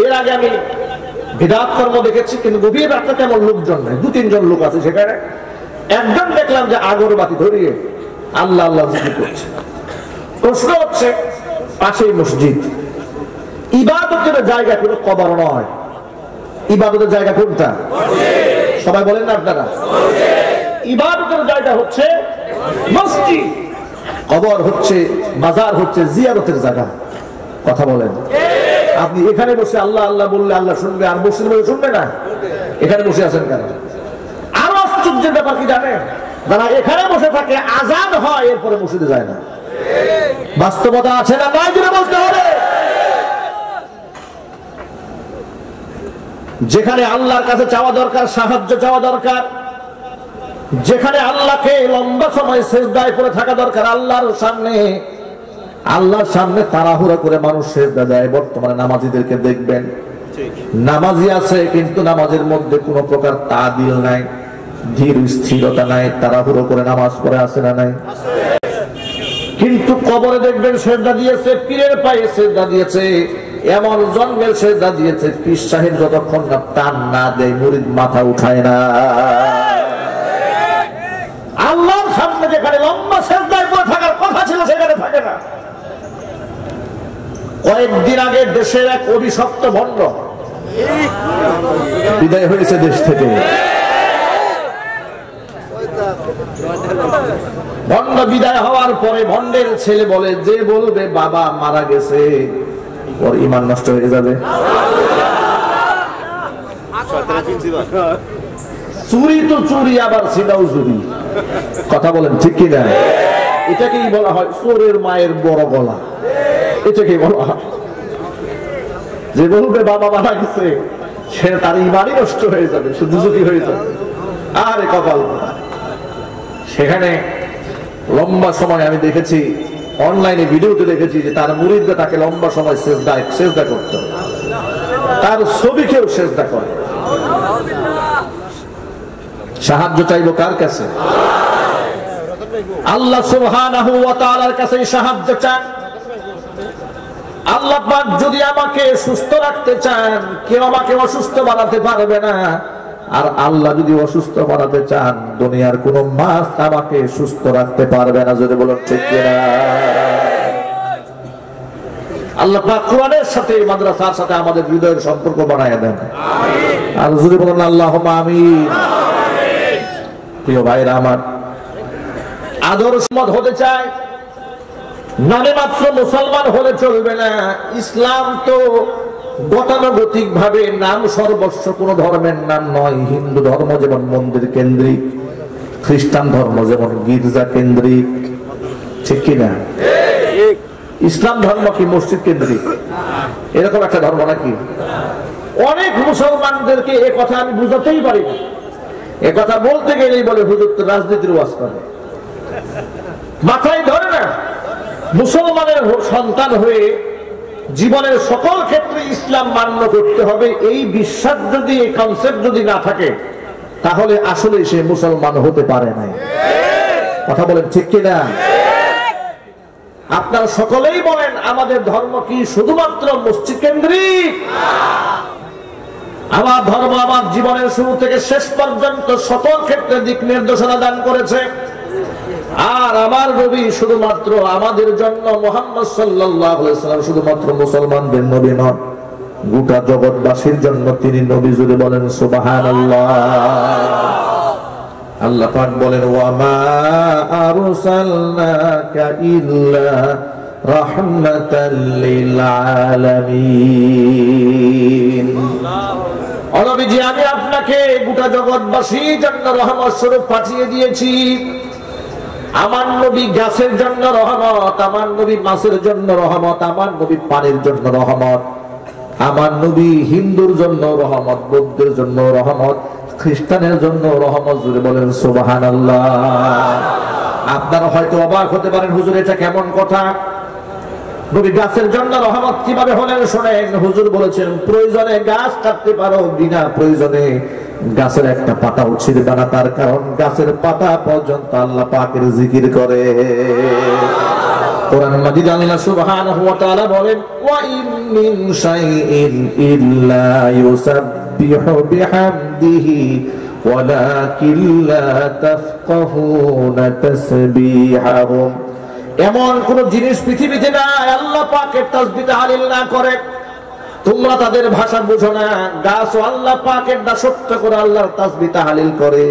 এর আগে আমি বিদআত কর্ম দেখেছি, কিন্তু গভীর রাতে তেমন লোকজন নাই, ২-৩ জন লোক আছে সেখানে। একজন দেখলাম যে আগরবাতি ধরিয়ে আল্লাহ আল্লাহ জিকির করছে। প্রশ্ন হচ্ছে, পাশেই মসজিদ, ইবাদতের জায়গা কোনো কবর নয়। ইবাদতের জায়গা কোনটা? সবাই বলেন না আপনারা? ইবাদতের জায়গা হচ্ছে মসজিদ, কবর হচ্ছে, মাজার হচ্ছে জিয়ারতের জায়গা। কথা বলেন। আপনি এখানে বসে আল্লাহ আল্লাহ বললে আল্লাহ শুনবে, আর মসজিদে বসে শুনবে না? এখানে বসে আছেন কেন? আরো আশ্চর্যের ব্যাপার কি জানেন? যারা এখানে বসে থাকে, আজান হয়, এরপরে মসজিদে যায় না। বাস্তবতা আছে না নাই? জুড়ে বলতে হবে। যেখানে আল্লাহর কাছে চাওয়া দরকার, সাহায্য চাওয়া দরকার, যেখানে আল্লাহকে লম্বা সময় সিজদায় পড়ে থাকা দরকার, আল্লাহর সামনে আল্লাহর সামনে তাড়াহুড়া করে মানুষ সিজদা দেয়। বর্তমানে নামাজীদেরকে দেখবেন, নামাজি আছে কিন্তু নামাজের মধ্যে কোনো প্রকার তাদিল নাই, ধীর স্থিরতা নাই, তাড়াহুড়ো করে নামাজ পড়ে আছে না নাই? কিন্তু কবরে দেখবেন সিজদা দিয়েছে, পীরের পায়ে সিজদা দিয়েছে, এমন জন্মের সিজদা দিয়েছে, পীর সাহেব যতক্ষণ না টান না দেয় মুরিদ মাথা উঠায় না। আল্লাহর সামনে যেখানে লম্বা সিজদায় পড়ে থাকার কথা ছিল সেখানে থাকে না। কয়েকদিন আগে দেশের এক অভিশপ্ত ভণ্ড বিদায় হয়েছে দেশ থেকে। ভণ্ড বিদায় হওয়ার পরে ভণ্ডের ছেলে বলে, যে বলবে বাবা মারা গেছে ওর ঈমান নষ্ট হয়ে যাবে। চুরি তো চুরি, আবার সেটাও চুরি। কথা বলেন ঠিক কি না? এটাকেই বলা হয় চোরের মায়ের বড় গলা। এটাকেই বলা হয় যে বলবে বাবা মারা গেছে সে তার ঈমানই নষ্ট হয়ে যাবে, শুধু চুরি হয়ে যাবে। আরে কপাল। সেখানে লম্বা সময় আমি দেখেছি, অনলাইনে ভিডিওতে দেখেছি যে তার মুরিদরা তাকে লম্বা সময় সেজদা করত, তার ছবিকেও সেজদা করে। সাহায্য চাইবো কার কাছে? আল্লাহ সুবহানাহু ওয়া তাআলার কাছে সাহায্য চান। আল্লাহ পাক যদি আমাকে সুস্থ রাখতে চান, কেউ আমাকে অসুস্থ বানাতে পারবে না। আর আল্লাহ যদি অসুস্থ বানাতে চান, দুনিয়ার কোন মাছ আমাকে সুস্থ রাখতে পারবে না। যদি বলেন ঠিক কিনা? আল্লাহ পাক কোরআনের সাথে মাদ্রাসার সাথে আমাদের হৃদয়ের সম্পর্ক বানায় দেন। আর যদি বলেন আল্লাহুম্মা আমিন। প্রিয় ভাইরা আমার, আদর্শমত হতে চায়, নামে মাত্র মুসলমান হলে চলবে না। ইসলাম তো গতানুগতিক ভাবে নাম সর্বস্ব, কোন ধর্মের নাম নয়। হিন্দু ধর্ম যেমন মন্দির কেন্দ্রিক, খ্রিস্টান ধর্ম যেমন গির্জা কেন্দ্রিক, ঠিক কিনা? ইসলাম ধর্ম কি মসজিদ কেন্দ্রিক? এরকম একটা ধর্ম নাকি? অনেক মুসলমানদেরকে এ কথা আমি বুঝাতেই পারি না। এ কথা বলতে গেলেই বলে হুজুর তো রাজনীতির ওয়াজ করে। মাথায় ধরে না, মুসলমানের সন্তান হয়ে জীবনের সকল ক্ষেত্রে ইসলাম মান্য করতে হবে, এই বিশ্বাস যদি, এই কনসেপ্ট যদি না থাকে, তাহলে আসলে সে মুসলমান হতে পারে না। কথা বলেন ঠিক কিনা? আপনারা সকলেই বলেন আমাদের ধর্ম কি শুধুমাত্র মসজিদ কেন্দ্রিক? আমার ধর্ম আমার জীবনের শুরু থেকে শেষ পর্যন্ত সকল ক্ষেত্রে দিক নির্দেশনা দান করেছে। আর আমার নবী শুধুমাত্র আমাদের জন্য, মুহাম্মদ সাল্লাল্লাহু আলাইহি ওয়াসাল্লাম শুধুমাত্র মুসলমানদের নবী নন, গোটা জগৎবাসীর জন্য তিনি নবী। যদি বলেন সুবহানাল্লাহ। আল্লাহ পাক বলেন, ওয়া মা আরসালনাকা ইল্লা রাহমাতাল লিল আলামিন। ও নবীজি, আমি আপনাকে গোটা জগৎবাসীর জন্য রহমত স্বরূপ পাঠিয়ে দিয়েছি। আমার নবী গাছের জন্য রহমত, আমার নবী মাছের জন্য রহমত, আমার নবী পানির জন্য রহমত, আমার নবী হিন্দুর জন্য রহমত, বৌদ্ধের জন্য রহমত, খ্রিস্টানের জন্য রহমত। জুড়ে বলেন সুবহানাল্লাহ। আপনারা হয়তো অবাক হতে পারেন, হুজুর এটা কেমন কথা? নবী গাছের জন্য রহমত কিভাবে হলেন শোনেন। হুজুর বলেছেন, প্রয়োজনে গাছ কাটতে পারো, বিনা প্রয়োজনে গাছের একটা পাতাও ছিঁড়বে না। তার কারণ গাছের পাতা পর্যন্ত আল্লাহ পাকের জিকির করে। কোরআন মাজিদ আল্লাহ সুবহানাহু ওয়া তাআলা বলেন, ওয়া ইন মিন শাইইন ইল্লা ইউসাব্বিহু বিহামদিহি ওয়ালাকিন লা তাফকাহুনা তাসবিহাহুম। এমন কোন জিনিস পৃথিবীতে নাই আল্লাহ পাকের তাসবিহ তাহলিল না করে। তোমরা তাদের ভাষা বুঝো না। গাছ আল্লাহ পাকের দাসত্ব করে আল্লাহর তাসবিহ তাহলিল করে,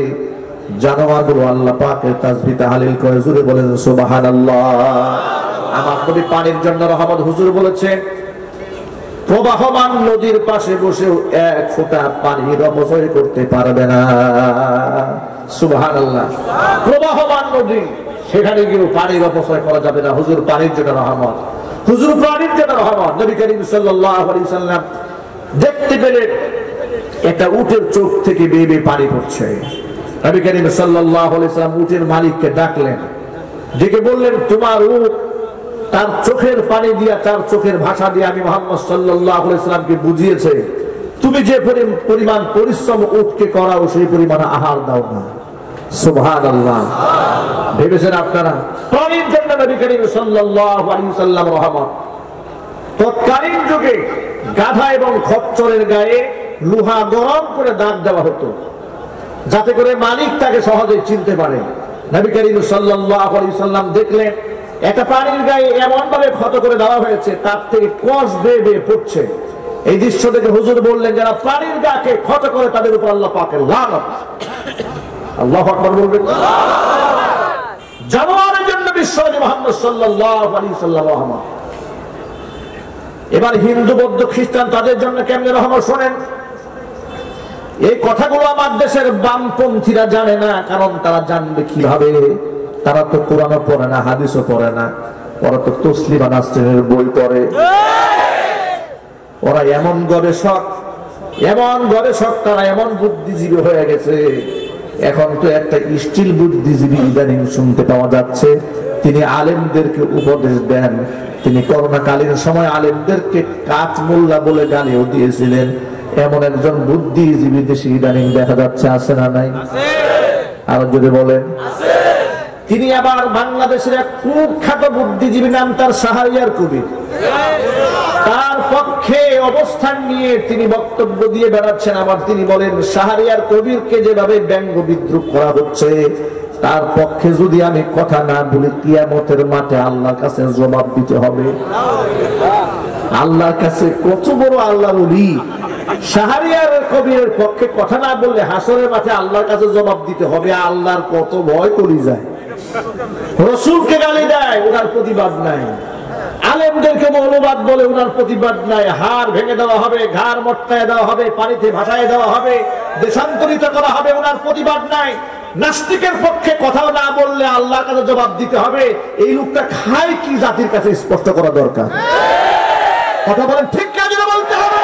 জানোয়ারগুলো আল্লাহ পাকের তাসবিহ তাহলিল করে। জোরে বলেন সুবহানাল্লাহ। আমার নবী পানির জন্য রহমত। হুজুর বলেছেন, প্রবাহমান নদীর পাশে বসেও এক ফোঁটা পানির অপচয় করতে পারবে না। সুবহানাল্লাহ। প্রবাহমান নদী, সেখানে গিয়ে পানির অপচয় করা যাবে না। হুজুর পানির জন্য রহমত, হুজুর পানির জন্য রহমত। নবী করিম সাল্লাল্লাহু আলাইহি ওয়াসাল্লাম দেখতে পেলেন একটা উটের চোখ থেকে বেয়ে বেয়ে পানি পড়ছে। নবী করিম সাল্লাল্লাহু আলাইহি ওয়াসাল্লাম উটের মালিককে ডাকলেন, ডেকে বললেন, তোমার উট তার চোখের পানি দিয়া, তার চোখের ভাষা দিয়ে আমি মুহাম্মদ সাল্লাল্লাহু আলাইহি ওয়াসাল্লামকে বুঝিয়েছে, তুমি যে পরিমাণ পরিশ্রম উটকে করাও সেই পরিমাণ আহার দাও না। সুবহানাল্লাহ। ভেবেছেন আপনারা পানির জন্য নবী করিম সাল্লাল্লাহু আলাইহি ওয়াসাল্লাম রহমত। তৎকালীন যুগে গাধা এবং খচ্চরের গায়ে লোহা গরম করে দাগ দেওয়া হতো, যাতে করে মালিক তাকে সহজে চিনতে পারে। নবী করিম সাল্লাল্লাহু আলাইহি ওয়াসাল্লাম দেখলেন একটা পানির গায়ে এমন ভাবে ক্ষত করে দেওয়া হয়েছে, তার থেকে কষ বেয়ে বেয়ে পড়ছে। এই দৃশ্য দেখে হুজুর বললেন, যারা পানির গাকে ক্ষত করে তাদের উপর আল্লাহ পাকের লানত। আল্লাহু আকবার বলবেন। জানোয়ারের জন্য বিশ্বনবী মুহাম্মদ সাল্লাল্লাহু আলাইহি ওয়াসাল্লাম রহমত। এবার হিন্দু, বৌদ্ধ, খ্রিস্টান তাদের জন্য কেমনে রহমত শোনেন। এই কথাগুলো আমার দেশের বামপন্থীরা জানে না, কারণ তারা জানবে কিভাবে? তারা তো কোরআনও পড়ে না, হাদিসও পড়ে না, ওরা তো তসলিমা নাসরিনের বই পড়ে। ওরা এমন গবেষক, তারা এমন বুদ্ধিজীবী হয়ে গেছে। এখন তো একটা স্টিল বুদ্ধিজীবী ইদানিং শুনতে পাওয়া যাচ্ছে, তিনি আলেমদেরকে উপদেশ দেন। তিনি করোনাকালীন সময় আলেমদেরকে কাঠ মোল্লা বলে গালিও দিয়েছিলেন। এমন একজন বুদ্ধিজীবী দেশে ইদানিং দেখা যাচ্ছে, আছে না নাই? আর যদি বলেন, তিনি আবার বাংলাদেশের এক কুখ্যাত বুদ্ধিজীবী, নাম তার শাহরিয়ার কবির। তার পক্ষে অবস্থান নিয়ে তিনি বক্তব্য দিয়ে বেড়াচ্ছেন। আবার তিনি বলেন, শাহরিয়ার কবিরকে যেভাবে ব্যঙ্গ বিদ্রুপ করা হচ্ছে, তার পক্ষে যদি আমি কথা না বলি, কিয়ামতের মাঠে আল্লাহর কাছে জবাব দিতে হবে। আল্লাহর কাছে কত বড় আল্লাহর ওলি! শাহরিয়ার কবিরের পক্ষে কথা না বললে হাসরের মাঠে আল্লাহর কাছে জবাব দিতে হবে। আল্লাহর কত ভয় করি যায়। রসুলকে গালি দেয়, ওনার প্রতিবাদ নাই। আলেমদেরকে মৌলবাদ বলে, ওনার প্রতিবাদ নাই। হাড় ভেঙে দেওয়া হবে, ঘাড় মটকায় দেওয়া হবে, পানিতে ভাসায় দেওয়া হবে, দেশান্তরিত করা হবে, ওনার প্রতিবাদ নাই। নাস্তিকের পক্ষে কথাও না বললে আল্লাহর কাছে জবাব দিতে হবে। এই লোকটা খায় কি জাতির কাছে স্পষ্ট করা দরকার। কথা বলেন ঠিক কাজ বলতে হবে।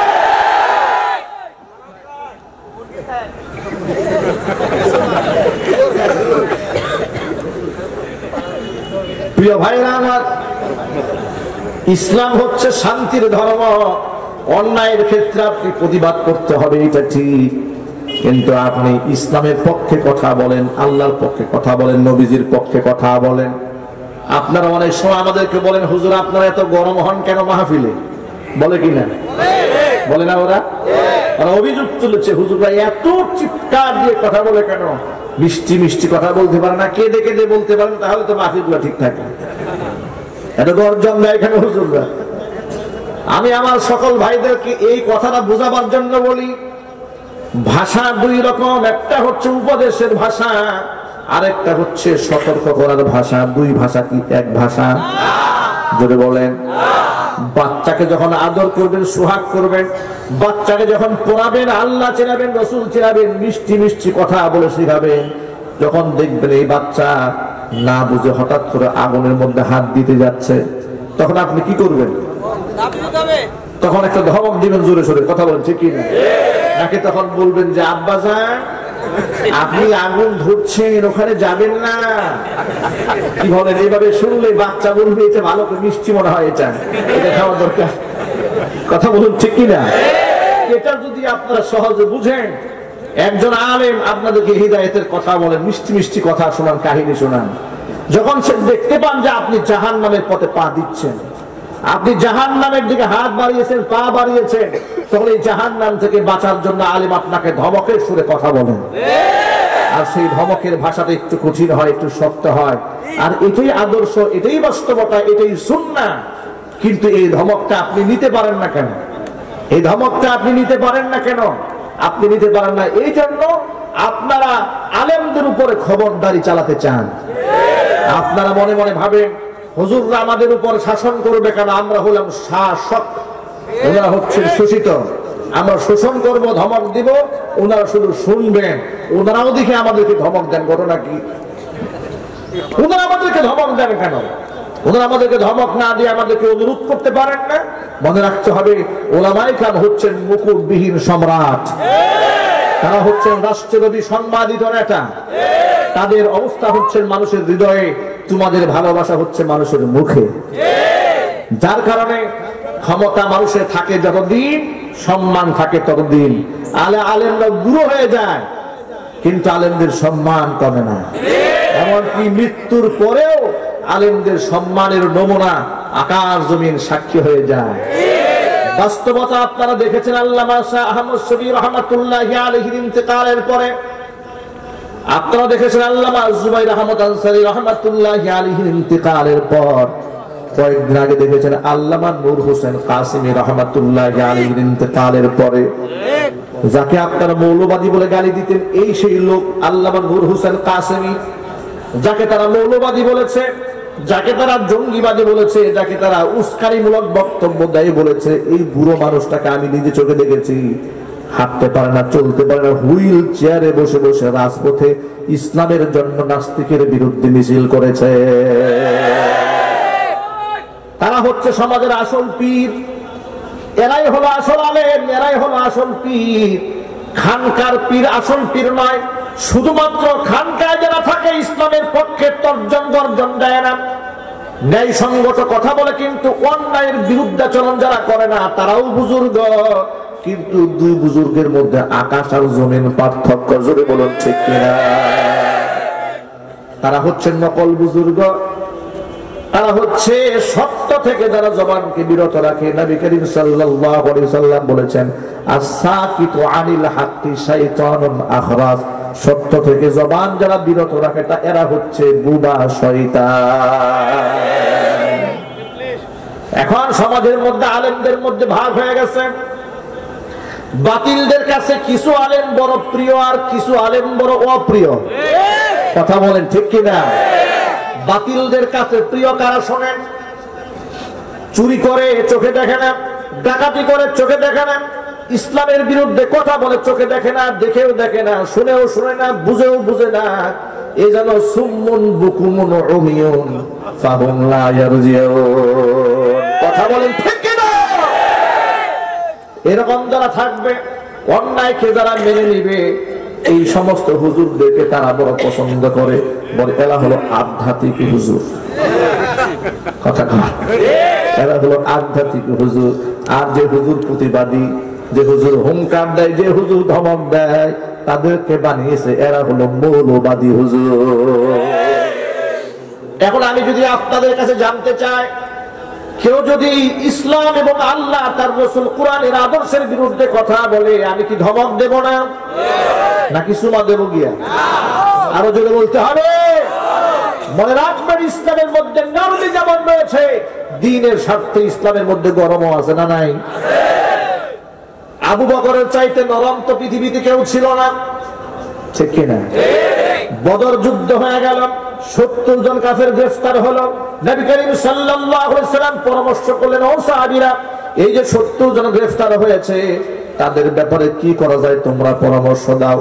প্রিয় ভাইরা আমার, ইসলাম হচ্ছে শান্তির ধর্ম। অন্যায়ের ক্ষেত্রে আপনি প্রতিবাদ করতে হবে, এটা ঠিক, কিন্তু আপনি ইসলামের পক্ষে কথা বলেন, আল্লাহর পক্ষে কথা বলেন, নবীজির পক্ষে কথা বলেন। আপনারা অনেক সময় আমাদেরকে বলেন, হুজুর আপনারা এত গরম হন কেন মাহফিলে? বলে কিনা? বলে না? ওরা অভিযোগ তুলেছে, হুজুর ভাই এত চিৎকার দিয়ে কথা বলে কেন? মিষ্টি মিষ্টি কথা বলতে পারে না, কেঁদে কেঁদে বলতে পারেন, তাহলে তো মাহফিলগুলো ঠিক থাকে। এত গর্জন দেয় কেন হুজুররা? আমি আমার সকল ভাইদেরকে এই কথাটা বোঝাবার জন্য বলি, ভাষা দুই রকম। একটা হচ্ছে উপদেশের ভাষা, আরেকটা হচ্ছে সতর্ক করার ভাষা। দুই ভাষা কি এক ভাষা? যদি বলেন, বাচ্চাকে যখন আদর করবেন, সোহাগ করবেন, বাচ্চাকে যখন পড়াবেন, আল্লাহ চেনাবেন, রসুল চেনাবেন, মিষ্টি মিষ্টি কথা বলে শেখাবেন। যখন দেখবেন এই বাচ্চা না বুঝে হঠাৎ করে আগুনের মধ্যে হাত দিতে যাচ্ছে, তখন আপনি কি করবেন? তখন একটা ধমক দিবেন জোরে সোরে। কথা বলেন ঠিক কিনা? নাকি তখন বলবেন যে আব্বা যান, আপনি আগুন ধরছেন, ওখানে যাবেন না? কি বলেন? এইভাবে শুনলে বাচ্চা বলবে এটা ভালো করে মিষ্টি মনে হয়, এটা খাওয়া দরকার। কথা বলুন ঠিক কিনা? এটা যদি আপনারা সহজে বুঝেন, একজন আলেম আপনাদেরকে হিদায়েতের কথা বলেন, মিষ্টি মিষ্টি কথা শোনান, কাহিনী শোনান। যখন সে দেখতে পান যে আপনি জাহান্নামের পথে পা দিচ্ছেন, আপনি জাহান্নামের দিকে হাত বাড়িয়েছেন, পা বাড়িয়েছেন, তখন এই জাহান্নাম থেকে বাঁচার জন্য আলেম আপনাকে ধমকের সুরে কথা বলেন। আর সেই ধমকের ভাষাটা একটু কঠিন হয়, একটু শক্ত হয়। আর এটাই আদর্শ, এটাই বাস্তবতা, এটাই সুন্নাহ। কিন্তু এই ধমকটা আপনি নিতে পারেন না কেন? এই ধমকটা আপনি নিতে পারেন না কেন? আপনি নিতে পারেন না এই জন্য আপনারা আলেমদের উপরে খবরদারি চালাতে চান। আপনারা মনে মনে ভাবেন হুজুররা আমাদের উপর শাসন করবে কেন? আমরা হলাম শাসক, ওনারা হচ্ছেন শোষিত। আমরা শোষণ করব, ধমক দিব, ওনারা শুধু শুনবেন। ওনারাও দেখে আমাদেরকে ধমক দেন। ঘটনা কি? ওনারা আমাদেরকে ধমক দেন কেন? ওনারা আমাদেরকে ধমক না দিয়ে আমাদেরকে অনুরোধ করতে পারেন না? মনে রাখতে হবে, ওলামায়ে কেরাম হচ্ছেন মুকুটবিহীন সম্রাট। তারা হচ্ছেন রাষ্ট্রব্যাপী সম্মানিত নেতা। তাদের অবস্থা হচ্ছে মানুষের হৃদয়ে, তোমাদের ভালোবাসা হচ্ছে মানুষের মুখে। যার কারণে ক্ষমতা মানুষের থাকে যতদিন, সম্মান থাকে ততদিন। আলেমরা বুড়ো হয়ে যায় কিন্তু আলেমদের সম্মান কমে না। এমনকি মৃত্যুর পরেও আলেমদের সম্মানের নমুনা আকাশ জমিন সাক্ষী হয়ে যায়। বাস্তবতা আপনারা দেখেছেন আল্লামা শাহ আহমদ শফী রহমাতুল্লাহি আলাইহির ইন্তেকালের পরে, আপনারা দেখেছেন আল্লামা জুবাইর আহমদ আনসারী রহমাতুল্লাহি আলাইহির ইন্তেকালের পর, কয়েকদিন আগে দেখেছেন আল্লামা নূর হোসেন কাসেমী রহমাতুল্লাহি আলাইহির ইন্তেকালের পরে, যাকে আপনারা মৌলবাদী বলে গালি দিতেন, এই সেই লোক আল্লামা নূর হোসেন কাসেমী, যাকে তারা মৌলবাদী বলেছে, যাকে তারা জঙ্গিবাদী বলেছে, যাকে তারা উস্কানিমূলক বক্তব্য দেয় বলেছে, এই বুড়ো মানুষটাকে আমি নিজে চোখে দেখেছি। হাঁটতে পারে না, চলতে পারে না, হুইল চেয়ারে বসে বসে রাজপথে ইসলামের জন্য নাস্তিকের বিরুদ্ধে মিছিল করেছে। তারা হচ্ছে সমাজের আসল পীর, এরাই হলো আসল আলেম, এরাই হলো আসল পীর। খানকার পীর আসল পীর নয়। শুধুমাত্র খানকায় যারা থাকে ইসলামের পক্ষে তর্জন গর্জন দেয় না, ন্যায় সঙ্গত কথা বলে, কিন্তু অন্যায়ের বিরুদ্ধাচরণ যারা করে না, তারাও বুজুর্গ। কিন্তু দুই বুজুর্গের মধ্যে আকাশ আর জমিন পার্থক্য, জোরে বলুন ঠিক কিনা? তারা হচ্ছেন নকল বুজুর্গ, তারা হচ্ছে সত্য থেকে যারা জবানকে বিরত রাখে। নবী করিম সাল্লাল্লাহু আলাইহি সাল্লাম বলেছেন, আস-সাকিতু আনিল হাক্কি শাইতানুন আখরাস, সত্য থেকে জবান যারা বিরত রাখে তা এরা হচ্ছে বুবা শয়তান। এখন সমাজের মধ্যে আলেমদের মধ্যে ভাগ হয়ে গেছে। বাতিলদের কাছে কিছু আলেম বড় প্রিয় আর কিছু আলেম বড় অপ্রিয়। কথা বলেন ঠিক কিনা? বাতিলদের কাছে প্রিয় কারা শোনেন? চুরি করে চোখে দেখে না, ডাকাতি করে চোখে দেখে না, ইসলামের বিরুদ্ধে কথা বলে চোখে দেখে না, দেখেও দেখে না, শুনেও শুনে না, বুঝেও বুঝে না। এই যেন সুম্মুন বুকুমুন উমিয়ুন ফাহুম লা ইয়ারজিউন। কথা বলেন ঠিক কিনা? এরকম যারা থাকবে, অন্যায়কে যারা মেনে নিবে, এই সমস্ত হুজুরদেরকে তারা বড় পছন্দ করে, বলে এরা হলো আধ্যাত্মিক হুজুর। কথা কয়, এরা হলো আধ্যাত্মিক হুজুর। আর যে হুজুর প্রতিবাদী, যে হুজুর হুঙ্কার দেয়, যে হুজুর ধমক দেয়, তাদেরকে বানিয়েছে এরা হলো মৌলবাদী হুজুর। এখন আমি যদি আপনাদের কাছে জানতে চাই, কেউ যদি ইসলাম এবং আল্লাহ তার রাসূল কোরআনের আদর্শের বিরুদ্ধে কথা বলে, আমি কি ধমক দেব না, নাকি সুমা দেব গিয়া? আরো জোরে বলতে হবে। মনে রাখবেন, ইসলামের মধ্যে নরমি যেমন রয়েছে, দ্বীনের স্বার্থে ইসলামের মধ্যে গরমও আছে, না নাই? আবু বকরের চাইতে নরম তো পৃথিবীতে কেউ ছিল না, ঠিক কিনা? বদর যুদ্ধ হয়ে গেল, 70 জন কাফের গ্রেফতার হলো। নবী করিম সাল্লাল্লাহু আলাইহি সাল্লাম পরামর্শ করলেন, ও সাহাবীরা, এই যে 70 জন গ্রেফতার হয়েছে, তাদের ব্যাপারে কি করা যায়, তোমরা পরামর্শ দাও।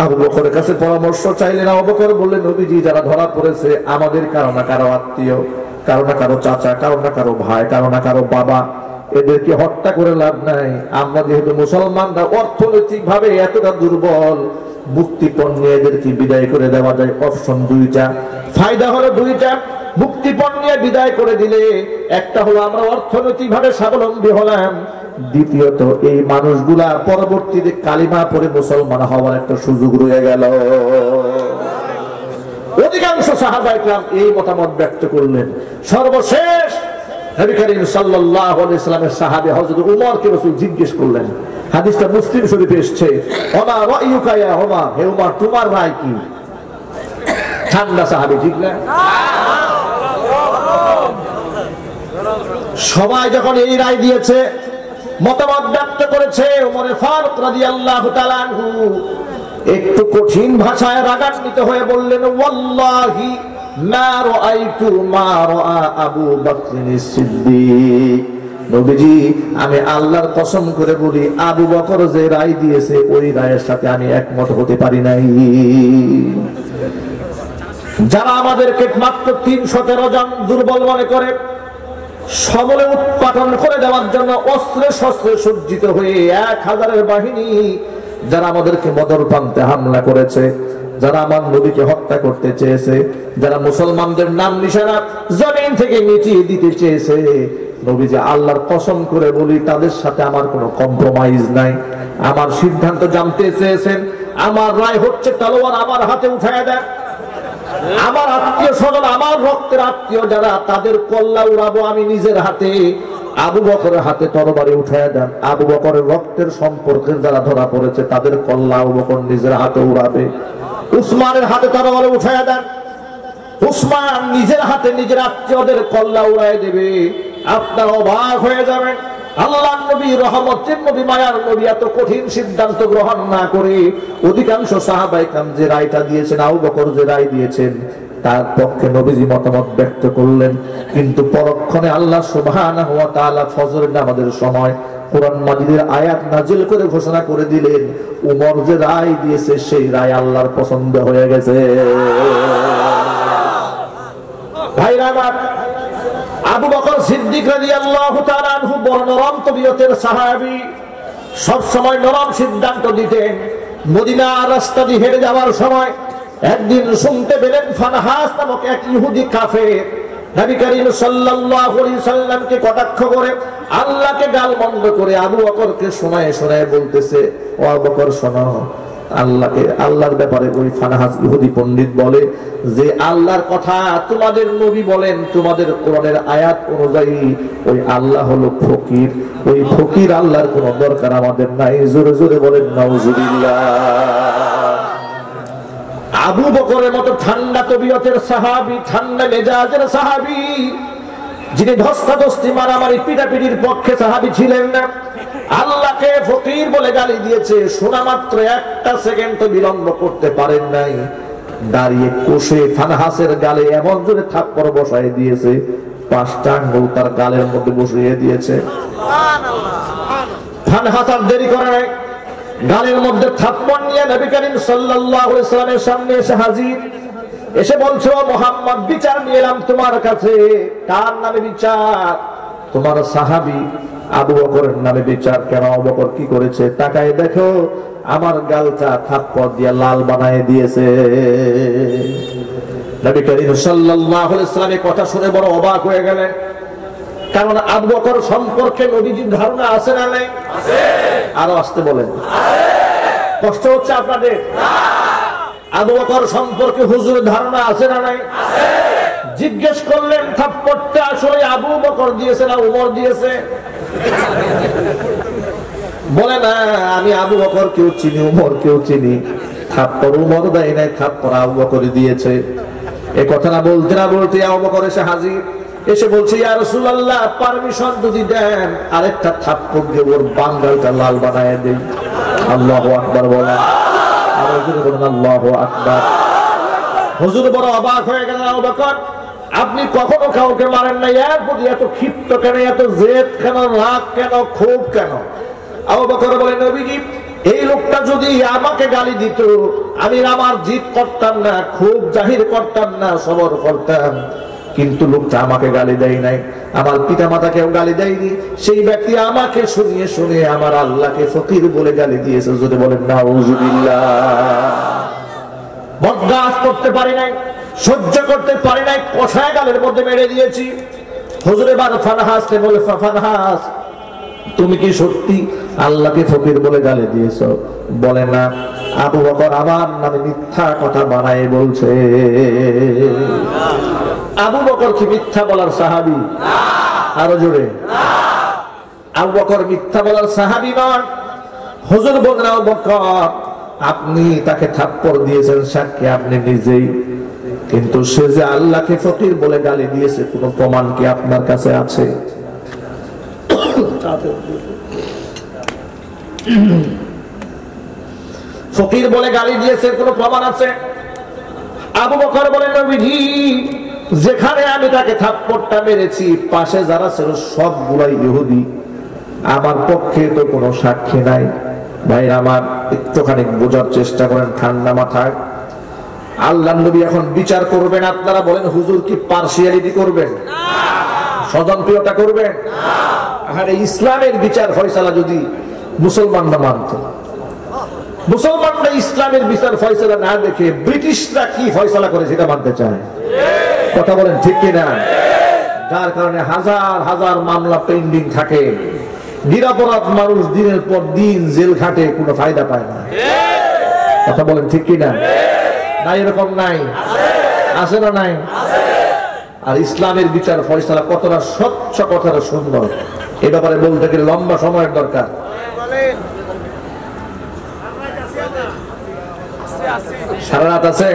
আবু বকরের কাছে পরামর্শ চাইলেন। আবু বকর বললেন, নবীজি, যারা ধরা পড়েছে আমাদের কারো না কারো আত্মীয়, কারো না কারো চাচা, কারো না কারো ভাই, কারো না কারো বাবা, এদেরকে হত্যা করে লাভ নাই। আমরা যেহেতু মুসলমানরা অর্থনৈতিক ভাবে এতটা দুর্বল, মুক্তিপণ নিয়ে এদেরকে বিদায় করে দেওয়া যায়। অপশন দুইটা, ফায়দা হলো দুইটা। মুক্তিপণ নিয়ে বিদায় করে দিলে একটা হলো আমরা অর্থনৈতিক ভাবে স্বাবলম্বী হলাম, দ্বিতীয়ত এই মানুষগুলা পরবর্তীতে কালিমা পড়ে মুসলমান হওয়ার একটা সুযোগ রয়ে গেল। অধিকাংশ সাহাবায়ে কেরাম এই মতামত ব্যক্ত করলেন। সর্বশেষ নবী করিম সাল্লাল্লাহু আলাইহি ওয়াসাল্লামের সাহাবী হযরত উমরকে রাসূল জিজ্ঞেস করলেন, হাদিসটা মুসলিম শরীফে এসেছে, ওমা রায়ুকা ইয়া ওমর, হে ওমর তোমার রায় কি? ঠান্ডা সাহাবী, ঠিক না? সবাই যখন এই রায় দিয়েছে, মতামত ব্যক্ত করেছে, ওমর ফারুক রাদিয়াল্লাহু তাআলা আনহু একটু কঠিন ভাষায় রাগান্বিত হয়ে বললেন, ওয়াল্লাহি মা রাআইতু মা রাআ আবু বকর সিদ্দিক। নবীজি, আমি আল্লাহর কসম করে বলি, আবু বকর যে রায় দিয়েছে ওই রায়ের সাথে আমি একমত হতে পারি নাই। যারা আমাদেরকে মাত্র 317 জন দুর্বল মনে করে, সবলে উৎপাদন করে দেওয়ার জন্য অস্ত্রে শস্ত্রে সজ্জিত হয়ে 1000-এর বাহিনী যারা আমাদেরকে বদর প্রান্তে হামলা করেছে, যারা আমার নবীকে হত্যা করতে চেয়েছে, যারা মুসলমানদের নাম নিশানা জমিন থেকে মিটিয়ে দিতে চেয়েছে, নবীজি আল্লাহর কসম করে বলি তাদের সাথে আমার কোনো কম্প্রোমাইজ নাই। আমার সিদ্ধান্ত জানতে চেয়েছেন, আমার রায় হচ্ছে তলোয়ার আমার হাতে উঠায় দেন। আমার আত্মীয় স্বজন, আমার রক্তের আত্মীয় যারা, তাদের কল্লা উড়াবো আমি নিজের হাতে। আবু বকরের হাতে তরবারি উঠায় দেন। আবু বকরের রক্তের সম্পর্কের যারা ধরা পড়েছে তাদের কল্লা আবু বকর নিজের হাতে উড়াবে। উসমানের হাতে তরবারি উঠায় দেন। উসমান নিজের হাতে নিজের আত্মীয়দের কল্লা উড়ায় দেবে। আপনারা অবাক হয়ে যাবেন। আল্লাহর নবী, রহমতের নবী, মায়ার নবী এত কঠিন সিদ্ধান্ত গ্রহণ না করে অধিকাংশ সাহাবায়ে কেরাম যে রায়টা দিয়েছেন, আবু বকর যে রায় দিয়েছেন তার পক্ষে নবীজি মতামত ব্যক্ত করলেন। কিন্তু পরক্ষণে আল্লাহ সুবহানাহু ওয়া তাআলা ফজরের নামাজের সময় কোরআন মাজিদের আয়াত নাজিল করে ঘোষণা করে দিলেন, উমর যে রায় দিয়েছে সেই রায় আল্লাহর পছন্দ হয়ে গেছে। ভাইরা আমার, আবু বকর সিদ্দিক রাদিয়াল্লাহু তাআলা আনহু বড় নরম তবিয়তের সাহাবী, সব সময় নরম সিদ্ধান্ত দিতেন। মদিনার রাস্তা দিয়ে হেঁটে যাওয়ার সময় একদিন শুনতে পেলেন ফানহাস নামক এক ইহুদি কাফের নবী করিম সাল্লাল্লাহু আলাইহি সাল্লামকে কটাক্ষ করে, আল্লাহকে গালমন্দ করে আবু বকরকে শোনায় শোনায় বলতেছে, ও আবু বকর শোনো, আল্লাহর ব্যাপারে ওই ফানহাস ইহুদি পণ্ডিত বলে যে আল্লাহর কথা তোমাদের নবী বলেন, তোমাদের কোরআনের আয়াত অনুযায়ী ওই আল্লাহ হলো ফকির, ওই ফকির আল্লাহর কোনো দরকার আমাদের নাই। জোরে জোরে বলেন নাউজুবিল্লাহ। আবু বকরের মতো ঠান্ডা তবিয়তের সাহাবী, ঠান্ডা মেজাজের সাহাবী, যিনি ধস্তাধস্তি মারামারি পিটাপিটির পক্ষে সাহাবী ছিলেন না, আল্লাহকে ফকির বলে গালি দিয়েছে, শোনা মাত্র একটা সেকেন্ড তো বিলম্ব করতে পারেন নাই। দাঁড়িয়ে কষে ফানহাসের গালে এমন জোরে থাপ্পড় বসায় দিয়েছে, 5টা আঙ্গুল তার গালের মধ্যে বসিয়ে দিয়েছে। ফানহাস আর দেরি করে নাই, গালের মধ্যে থাপ্পড় নিয়ে নবী করিম সাল্লাল্লাহু আলাইহি ওয়াসাল্লামের সামনে এসে হাজির। এসে বলছো, মুহাম্মদ বিচার নিয়ে এলাম তোমার কাছে। কার নামে বিচার? তোমার সাহাবী আবু বকরের নামে বিচার। কেন? আবু বকর কি করেছে? তাকায় দেখো, আমার গালটা থাপ্পড় দিয়ে লাল বানায় দিয়েছে। নবী করিম সাল্লাল্লাহু আলাইহি ওয়াসাল্লামের কথা শুনে বড় অবাক হয়ে গেলেন। কারণ আবু বকর সম্পর্কে নবীজির ধারণা আছে না নাই? আছে। আরো আসতে বলেন। কষ্ট হচ্ছে আপনাদের? আবু বকর সম্পর্কে হুজুরের ধারণা আছে না নাই? আছে। জিজ্ঞেস করলেন, থাপ্পড়টা আসলে আবু বকর দিয়েছে না উমর দিয়েছে? বলে না, আমি আবু বকর কেউ চিনি, উমর কেউ চিনি। থাপ্পড় উমর দেয় নাই, থাপ্পড় আবু বকর দিয়েছে। এই কথা না বলতে না বলতে আবু বকর এসে হাজির। এসে বলছে, ইয়া রাসূলুল্লাহ, পারমিশন যদি দেন আরেকটা থাপ্পড় দিয়ে ওর বাঙ্গালটা লাল বানায় দেই। আল্লাহু আকবার বলেন। আরো জোরে বলেন আল্লাহু আকবার। হুজুর বড় অবাক হয়ে গেলেন। আবু বকর, আপনি কখনো কাউকে মারেন না, এর প্রতি এত ক্ষিপ্ত কেন, এত জেদ কেন, রাগ কেন, ক্ষোভ কেন? আবু বকর বলেন, নবীজি, এই লোকটা যদি আমাকে গালি দিত, আমি আমার জিদ করতাম না, ক্ষোভ জাহির করতাম না, সবর করতাম। কিন্তু লোকটা আমাকে গালি দেয় নাই, আমার পিতা মাতাকেও গালি দেয়নি। সেই ব্যক্তি আমাকে শুনিয়ে শুনিয়ে আমার আল্লাহকে ফকির বলে গালি দিয়েছে। যদি বলেন নাউজুবিল্লাহ। বরদাস্ত করতে পারি নাই, সহ্য করতে পারি নাই, কষায় গালের মধ্যে মেরে দিয়েছি। হুজুর এবার ফানহাসকে বলে, ফানহাস, তুমি কি সত্যি আল্লাহকে ফকির বলে গালি দিয়েছো? বলে না, আবু বকর আমার নামে মিথ্যা কথা বানায় বলছে। আবু বকর কি মিথ্যা বলার সাহাবী? আরো জোরে। আবু বকর মিথ্যা বলার সাহাবী নন। হুজুর বলেন, আবু বকর, আপনি তাকে থাপ্পড় দিয়েছেন সাক্ষী আপনি নিজেই, কিন্তু সে যে আল্লাহকে ফকির বলে গালি দিয়েছে কোন প্রমাণ কি আপনার কাছে আছে? ফকির বলে গালি দিয়েছে কোন প্রমাণ আছে? আবু বকর বলেন, নবীজি, যেখানে আমি তাকে থাপ্পড়টা মেরেছি পাশে যারা ছিল সবগুলাই ইহুদি, আমার পক্ষে তো কোনো সাক্ষী নাই। ভাই আমার, একটুখানি বোঝার চেষ্টা করেন ঠান্ডা মাথায়। আল্লাহর নবী এখন বিচার করবেন, আপনারা বলেন হুজুর কি পার্সিয়ালিটি করবেন? স্বজনপ্রিয়তা করবেন? আরে ইসলামের বিচার ফয়সালা যদি মুসলমানরা মানত, মুসলমানরা ইসলামের বিচার ফয়সালা না দেখে ব্রিটিশরা কি ফয়সালা করে সেটা মানতে চায়। কথা বলেন ঠিক কিনা? যার কারণে হাজার হাজার মামলা পেন্ডিং থাকে, নিরপরাধ মানুষ দিনের পর দিন জেল খাটে, কোনো ফায়দা পায় না। কথা বলেন ঠিক কিনা? নাই এরকম নাই? আছে না নাই? আর ইসলামের বিচার ফয়সালা কতটা স্বচ্ছ, কতটা সুন্দর, এ ব্যাপারে বলতে গেলে লম্বা সময়ের দরকার। সারা রাত আছে।